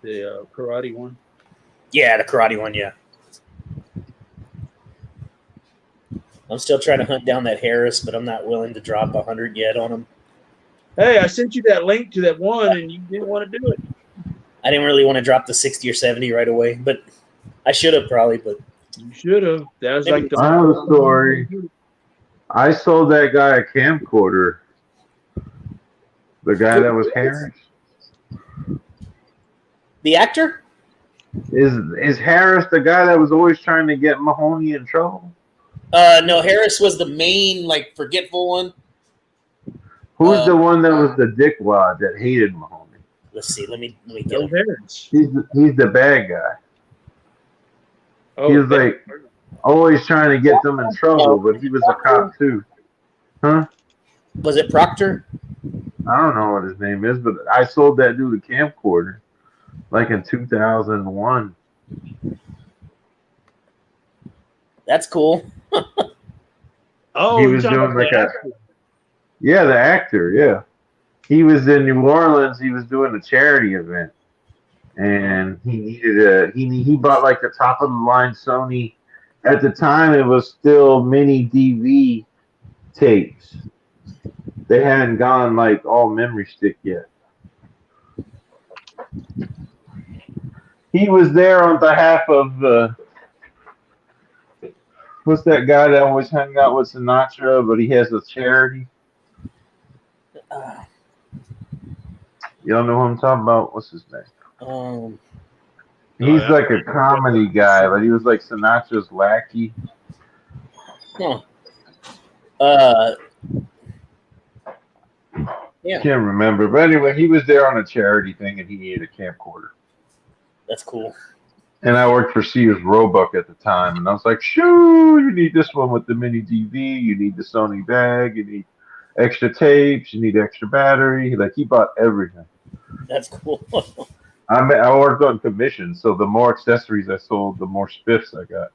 The karate one. Yeah, the karate one, yeah. I'm still trying to hunt down that Harris, but I'm not willing to drop 100 yet on him. Hey, I sent you that link to that one, and you didn't want to do it. I didn't really want to drop the 60 or 70 right away, but I should have probably. But You should have. That was like the I have a story. I sold that guy a camcorder. The guy that was Harris. the actor? Is Harris the guy that was always trying to get Mahoney in trouble? No, Harris was the main, like, forgetful one. Who's the one that was the dickwad that hated Mahoney? Let's see. Let me get no him. parents. He's the bad guy. Oh, He was like always trying to get them in trouble, but he was a cop too. Huh? Was it Proctor? I don't know what his name is, but I sold that dude a camcorder like in 2001. That's cool. Oh, He you're was talking doing about like the a actor. yeah, the actor, yeah. He was in New Orleans. He was doing a charity event, and he needed he bought like the top of the line Sony. At the time, it was still mini DV tapes. They hadn't gone like all memory stick yet. He was there on behalf of what's that guy that always hung out with Sinatra, but he has a charity. Uh, You don't know who I'm talking about? What's his name? um, He's yeah. like a comedy guy, but he was like Sinatra's lackey. huh. Yeah, Can't remember, but anyway, he was there on a charity thing, and he needed a camcorder. that's cool. And I worked for Sears Roebuck at the time, and I was like, "Shoo! You need this one with the mini DV. You need the Sony bag. You need extra tapes. You need extra battery." Like he bought everything. That's cool. I worked on commission, so the more accessories I sold, the more spiffs I got.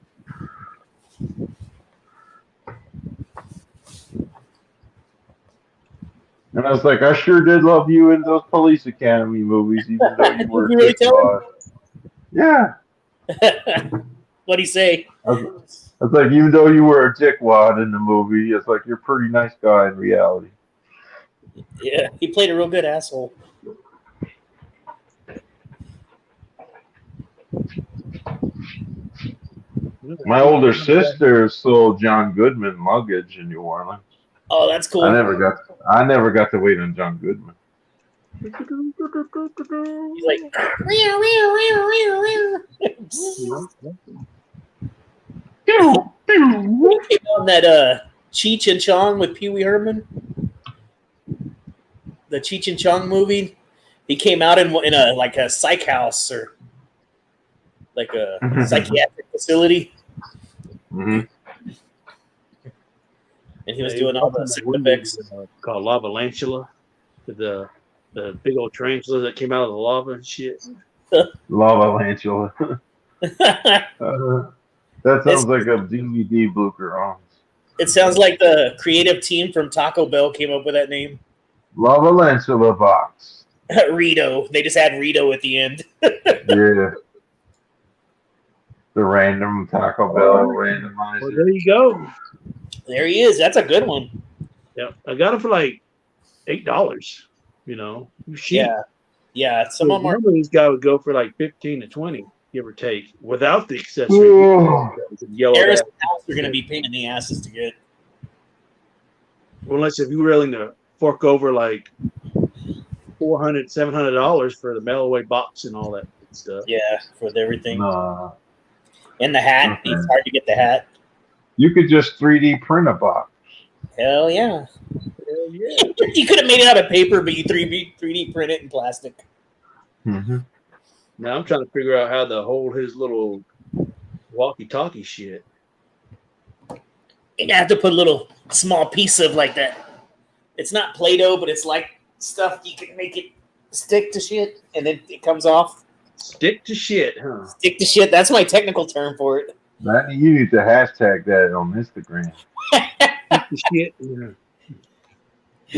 And I was like, I sure did love you in those Police Academy movies, even though you were Did you really tell him? Yeah. What'd he say? I was like, even though you were a dickwad in the movie, it's like you're a pretty nice guy in reality. Yeah, he played a real good asshole. My older sister sold John Goodman luggage in New Orleans. Oh, that's cool. I never got to wait on John Goodman. He's like, "Meow, meow, meow, meow, meow." He came on that Cheech and Chong with Pee Wee Herman. The Cheech and Chong movie. He came out in a like a psych house or like a psychiatric facility, Mm-hmm. and he was doing all the sound effects. Called Lavalantula, the big old tarantula that came out of the lava and shit. Lavalantula. That sounds like a DVD Blucher owns. It sounds like the creative team from Taco Bell came up with that name. Lavalantula box. Rito. They just had Rito at the end. Yeah. The random Taco Bell randomizer. Well, there you go. There he is. That's a good one. Yeah, I got it for like $8. You know, cheap. Yeah. Some of them are. Normally, these guys would go for like 15 to 20, give or take, without the accessory. Harris and House are going to be pain in the asses to get. Well, unless if you're willing to fork over like $400, $700 for the mail away box and all that stuff. Yeah, for everything. Nah. And the hat. Okay. It's hard to get the hat. You could just 3D print a box. Hell yeah. Hell yeah. You could have made it out of paper, but you 3D print it in plastic. Mm-hmm. Now I'm trying to figure out how to hold his little walkie-talkie shit. You have to put a little small piece of like that. It's not Play-Doh, but it's like stuff you can make it stick to shit, and then it comes off. Stick to shit, huh? Stick to shit. That's my technical term for it. You need to hashtag that on Instagram. Stick to shit. Yeah.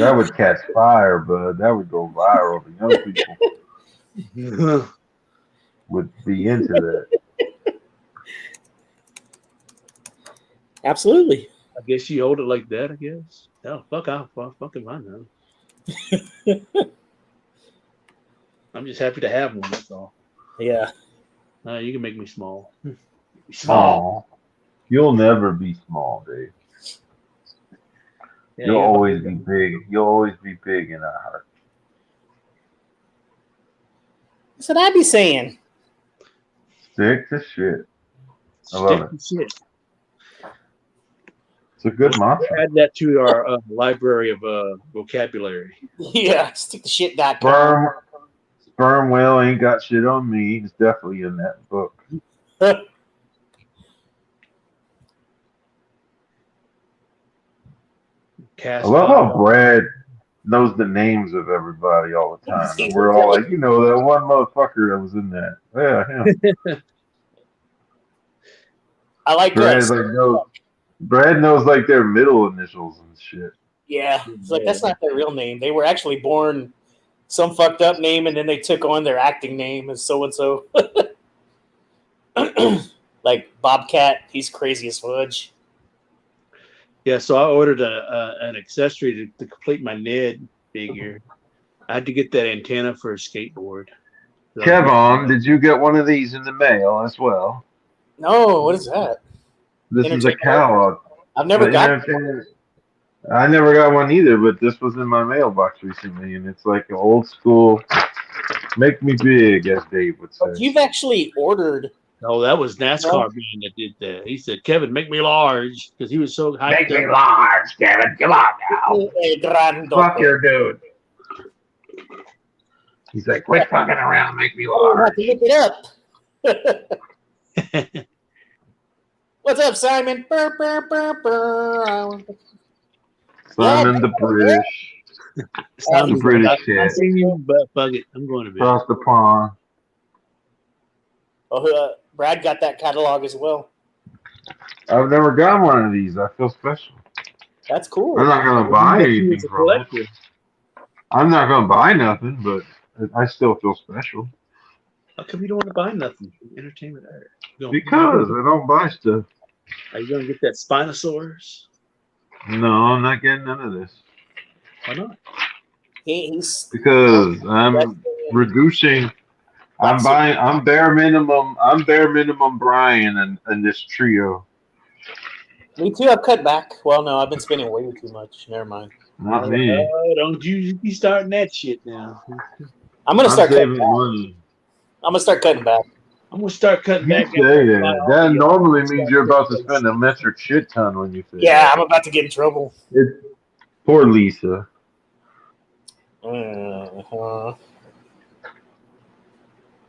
That would catch fire, bud. That would go viral. The young people would be into that. Absolutely. I guess you hold it like that, I guess. Oh, fuck off. Fucking mine now. I'm just happy to have one, that's all. Yeah. You can make me small. Small. You'll never be small, Dave. Yeah, You'll always be big. You'll always be big in our heart. That's what I be saying. Stick to shit. I love Stick it. to shit. It's a good mantra. Add that to our library of vocabulary. Yeah. Stick to shit.com. Sperm whale ain't got shit on me. It's definitely in that book. I love how Brad knows the names of everybody all the time. And we're all like, that one motherfucker that was in that. Yeah, him. I like Brad knows like their middle initials and shit. Yeah, it's like that's not their real name. They were actually born some fucked up name, and then they took on their acting name as so and so. Like Bobcat, he's crazy as fudge. Yeah, so I ordered an accessory to complete my Ned figure. I had to get that antenna for a skateboard. So Kevon, did you get one of these in the mail as well? No, what is that? This is a catalog. I've never got. I never got one either, but this was in my mailbox recently, and it's like an old school, make me big, as Dave would say. You've actually ordered. Oh, that was NASCAR being that did that. He said, "Kevin, make me large," because he was so hyped. Make me large, Kevin. Come on now. Fuck your dude. He's like, quit fucking around, make me large. I have to look it up. What's up, Simon? Burr, burr, burr, burr. Simon the British. Simon the British kid. I've seen you, but fuck it, I'm going to bed. Across the pond. Oh, Brad got that catalog as well. I've never got one of these. I feel special. That's cool. I'm not gonna buy anything from it. I'm not gonna buy nothing, but I still feel special. How come you don't want to buy nothing from Entertainment Art? Because I don't buy stuff. Are you gonna get that Spinosaurus? No, I'm not getting none of this. Why not? Because I'm reducing. I'm bare minimum. I'm bare minimum Brian in this trio. Me too. I've cut back. Well, no, I've been spending way too much. Never mind. Not me. Don't you be starting that shit now. I'm gonna start cutting back. Money. I'm gonna start cutting back. I'm gonna start cutting back. Say that. That normally means you're about to spend a metric shit ton when you say Yeah, I'm about to get in trouble. Poor Lisa. Uh-huh.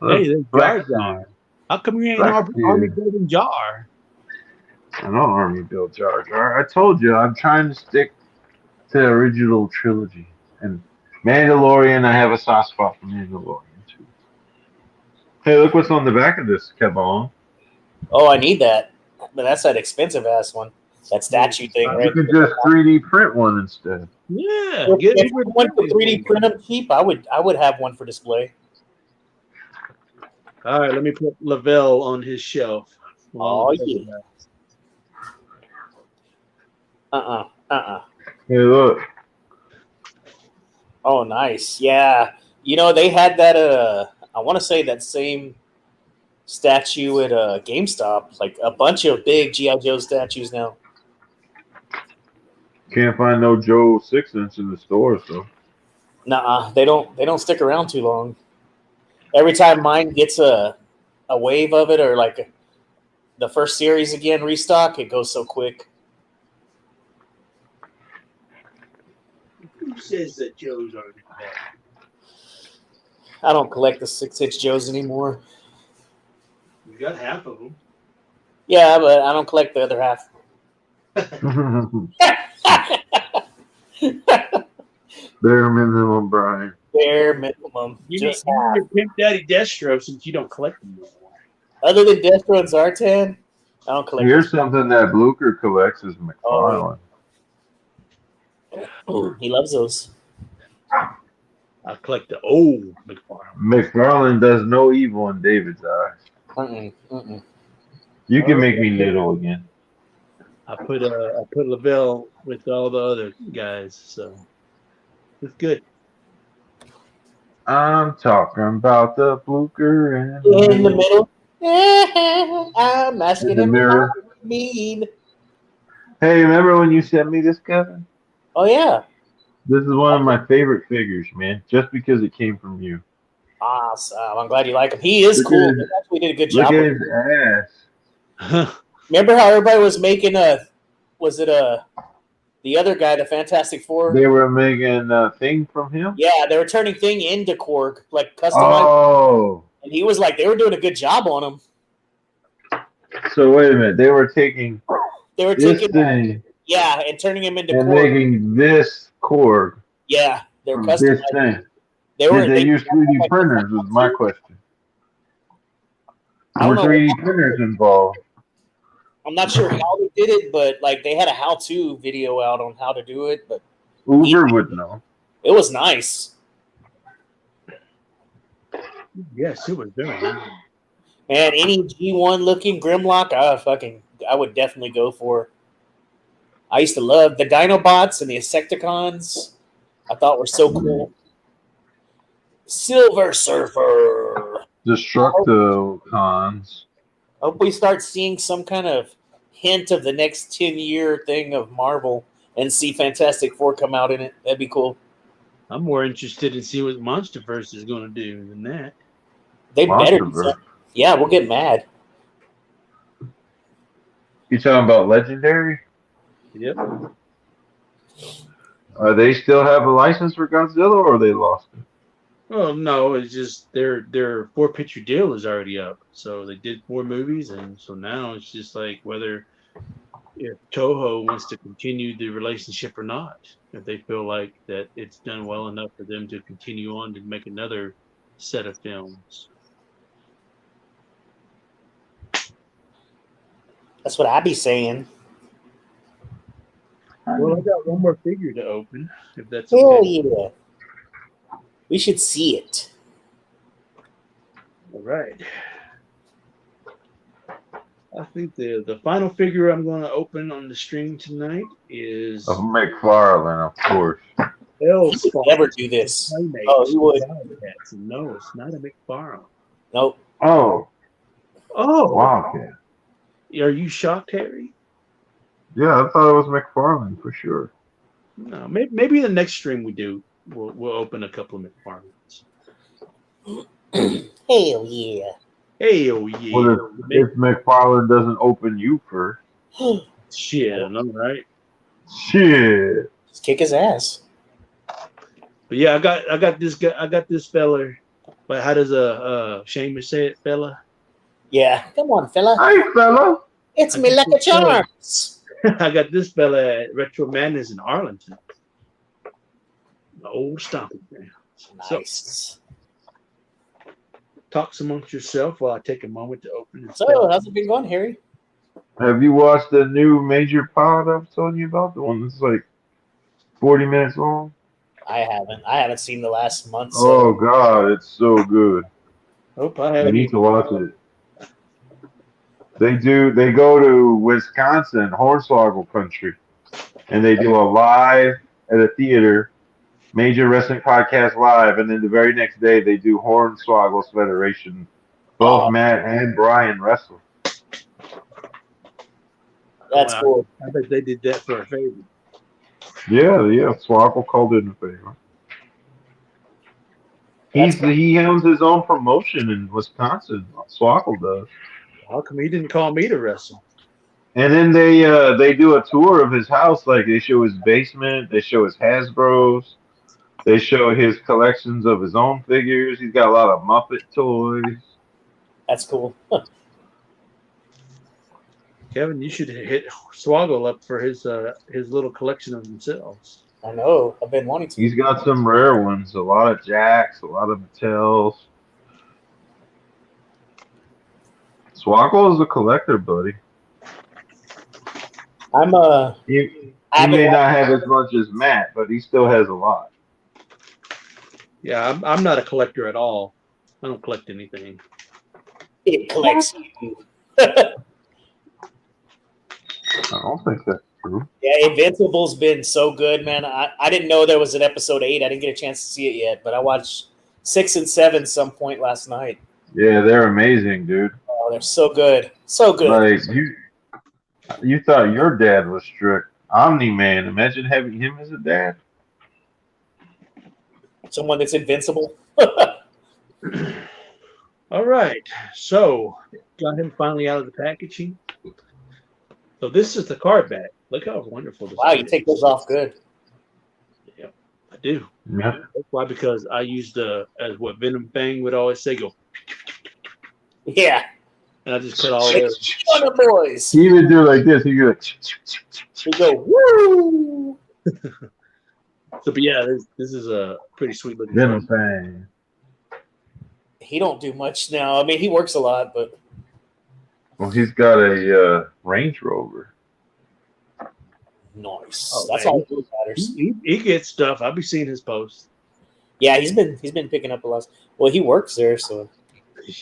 Hey, there's Jar. How come you ain't Army building Jar? I know Army built Jar Jar. I told you I'm trying to stick to the original trilogy. And Mandalorian, I have a soft spot for Mandalorian too. Hey, look what's on the back of this, Kevon. Oh, I need that. But that's that expensive ass one. That statue thing, right? You could just 3D print one instead. Yeah. If one could 3D print them cheap, I would have one for display. All right, let me put Lavelle on his shelf. Oh, yeah. Hey, look. Oh, nice. Yeah. They had that, I want to say that same statue at GameStop. Like a bunch of big G.I. Joe statues now. Can't find no Joe 6-inch in the store, so. Nuh-uh. They don't stick around too long. Every time mine gets a wave of it or like the first series again restock, it goes so quick. Who says that Joe's are bad? I don't collect the 6-inch Joes anymore. You got half of them. Yeah, but I don't collect the other half. Bare minimum, Brian. Bare minimum. You need your Pimp Daddy Destro since you don't collect them anymore. Other than Destro and Zartan, I don't collect. Here's something that Blucher collects is McFarlane. Oh, he loves those. I collect the old McFarlane. McFarlane does no evil in David's eyes. You can make me little again. I put Lavelle with all the other guys, so it's good. I'm talking about the Blucher in the middle. I'm asking in the mirror. Mean. Hey, remember when you sent me this, Kevin? Oh yeah. This is one of my favorite figures, man. Just because it came from you. Awesome. I'm glad you like him. He is cool. He actually did a good job. Look at his ass. Remember how everybody was making the other guy, the Fantastic Four? They were making a thing from him? Yeah, they were turning thing into Korg, like customized. Oh. And he was like, they were doing a good job on him. So wait a minute. They were taking this thing Yeah, and turning him into and Korg. making this Korg Yeah, they're from customized. this thing. They were. Did they use 3D like, printers? Was my question. I don't Were know. 3D printers involved? I'm not sure how they did it, but like they had a how-to video out on how to do it. But Uber would know. it was nice. Yes, it was very nice. And any G1 looking Grimlock, I would definitely go for. I used to love the Dinobots and the Insecticons. I thought were so cool. Silver Surfer. Destructicons. Hope we start seeing some kind of hint of the next 10-year thing of Marvel and see Fantastic Four come out in it. That'd be cool. I'm more interested in seeing what MonsterVerse is going to do than that. They better. Monsterverse. Yeah, we'll get mad. You talking about Legendary? Yep. They still have a license for Godzilla, or they lost it? Well, no, it's just their 4-picture deal is already up. So they did 4 movies, and so now it's just like whether if Toho wants to continue the relationship or not. If they feel like that it's done well enough for them to continue on to make another set of films. That's what I be saying. Well, I got one more figure to open, if that's Hell okay. yeah. We should see it. All right. I think the final figure I'm going to open on the stream tonight is Of McFarlane, of course. He would never do this. Oh, he would. No, it's not a McFarlane. Nope. Oh, Oh, Wildcat. are you shocked, Harry? Yeah, I thought it was McFarlane for sure. No, maybe the next stream we do, we'll open a couple of McFarlanes. Hell yeah. Hey, oh yeah. Well, if McFarlane doesn't open you first. Shit, I know, right? Shit. Just kick his ass. But yeah, I got this guy. I got this fella. But how does Seamus say it, fella? Yeah. Come on, fella. Hey, fella. It's me like a charms. I got this fella at Retro Madness in Arlington. The old stomping ground. Nice. So, talk amongst yourself while I take a moment to open this. So, how's it been going, Harry? Have you watched the new major pod I was telling you about? The one that's like 40 minutes long? I haven't. I haven't seen the last month. So. Oh, God. It's so good. Hope I You haven't. need to watch it. They go to Wisconsin, Hornswoggle country, and they do a live at a theater, Major Wrestling Podcast live, and then the very next day they do Hornswoggle's Federation. Both Matt and Brian wrestle. That's cool. I bet they did that for a favor. Yeah. Swoggle called in a favor. He owns his own promotion in Wisconsin. Swoggle does. How come he didn't call me to wrestle? And then they do a tour of his house. Like they show his basement, they show his Hasbro's, they show his collections of his own figures. He's got a lot of Muppet toys. That's cool. Kevin, you should hit Swoggle up for his little collection of themselves. I know. I've been wanting to. He's got some rare ones. A lot of Jacks, a lot of Mattels. Swoggle is a collector, buddy. He may not have as much as Matt, but he still has a lot. Yeah, I'm not a collector at all. I don't collect anything. It collects you. I don't think that's true. Yeah, Invincible's been so good, man. I didn't know there was an episode 8. I didn't get a chance to see it yet, but I watched 6 and 7 some point last night. Yeah, they're amazing, dude. Oh, they're so good. So good. Like you thought your dad was strict. Omni-Man, imagine having him as a dad. Someone that's invincible. All right, so got him finally out of the packaging. So this is the card back. Look how wonderful this Wow, is. you take those off good. Yep, I do. Yeah. That's why, because I use as what Venom Fang would always say, go. Yeah. And I just cut all those. Boys. He would do like this. He'd be like, We go woo. So, but yeah, this is a pretty sweet looking. Venom Fang. He don't do much now. I mean, he works a lot, but Well, he's got a Range Rover. nice. Oh, That's man. all that matters. He gets stuff. I'll be seeing his posts. Yeah, he's been picking up a lot. Well, he works there, so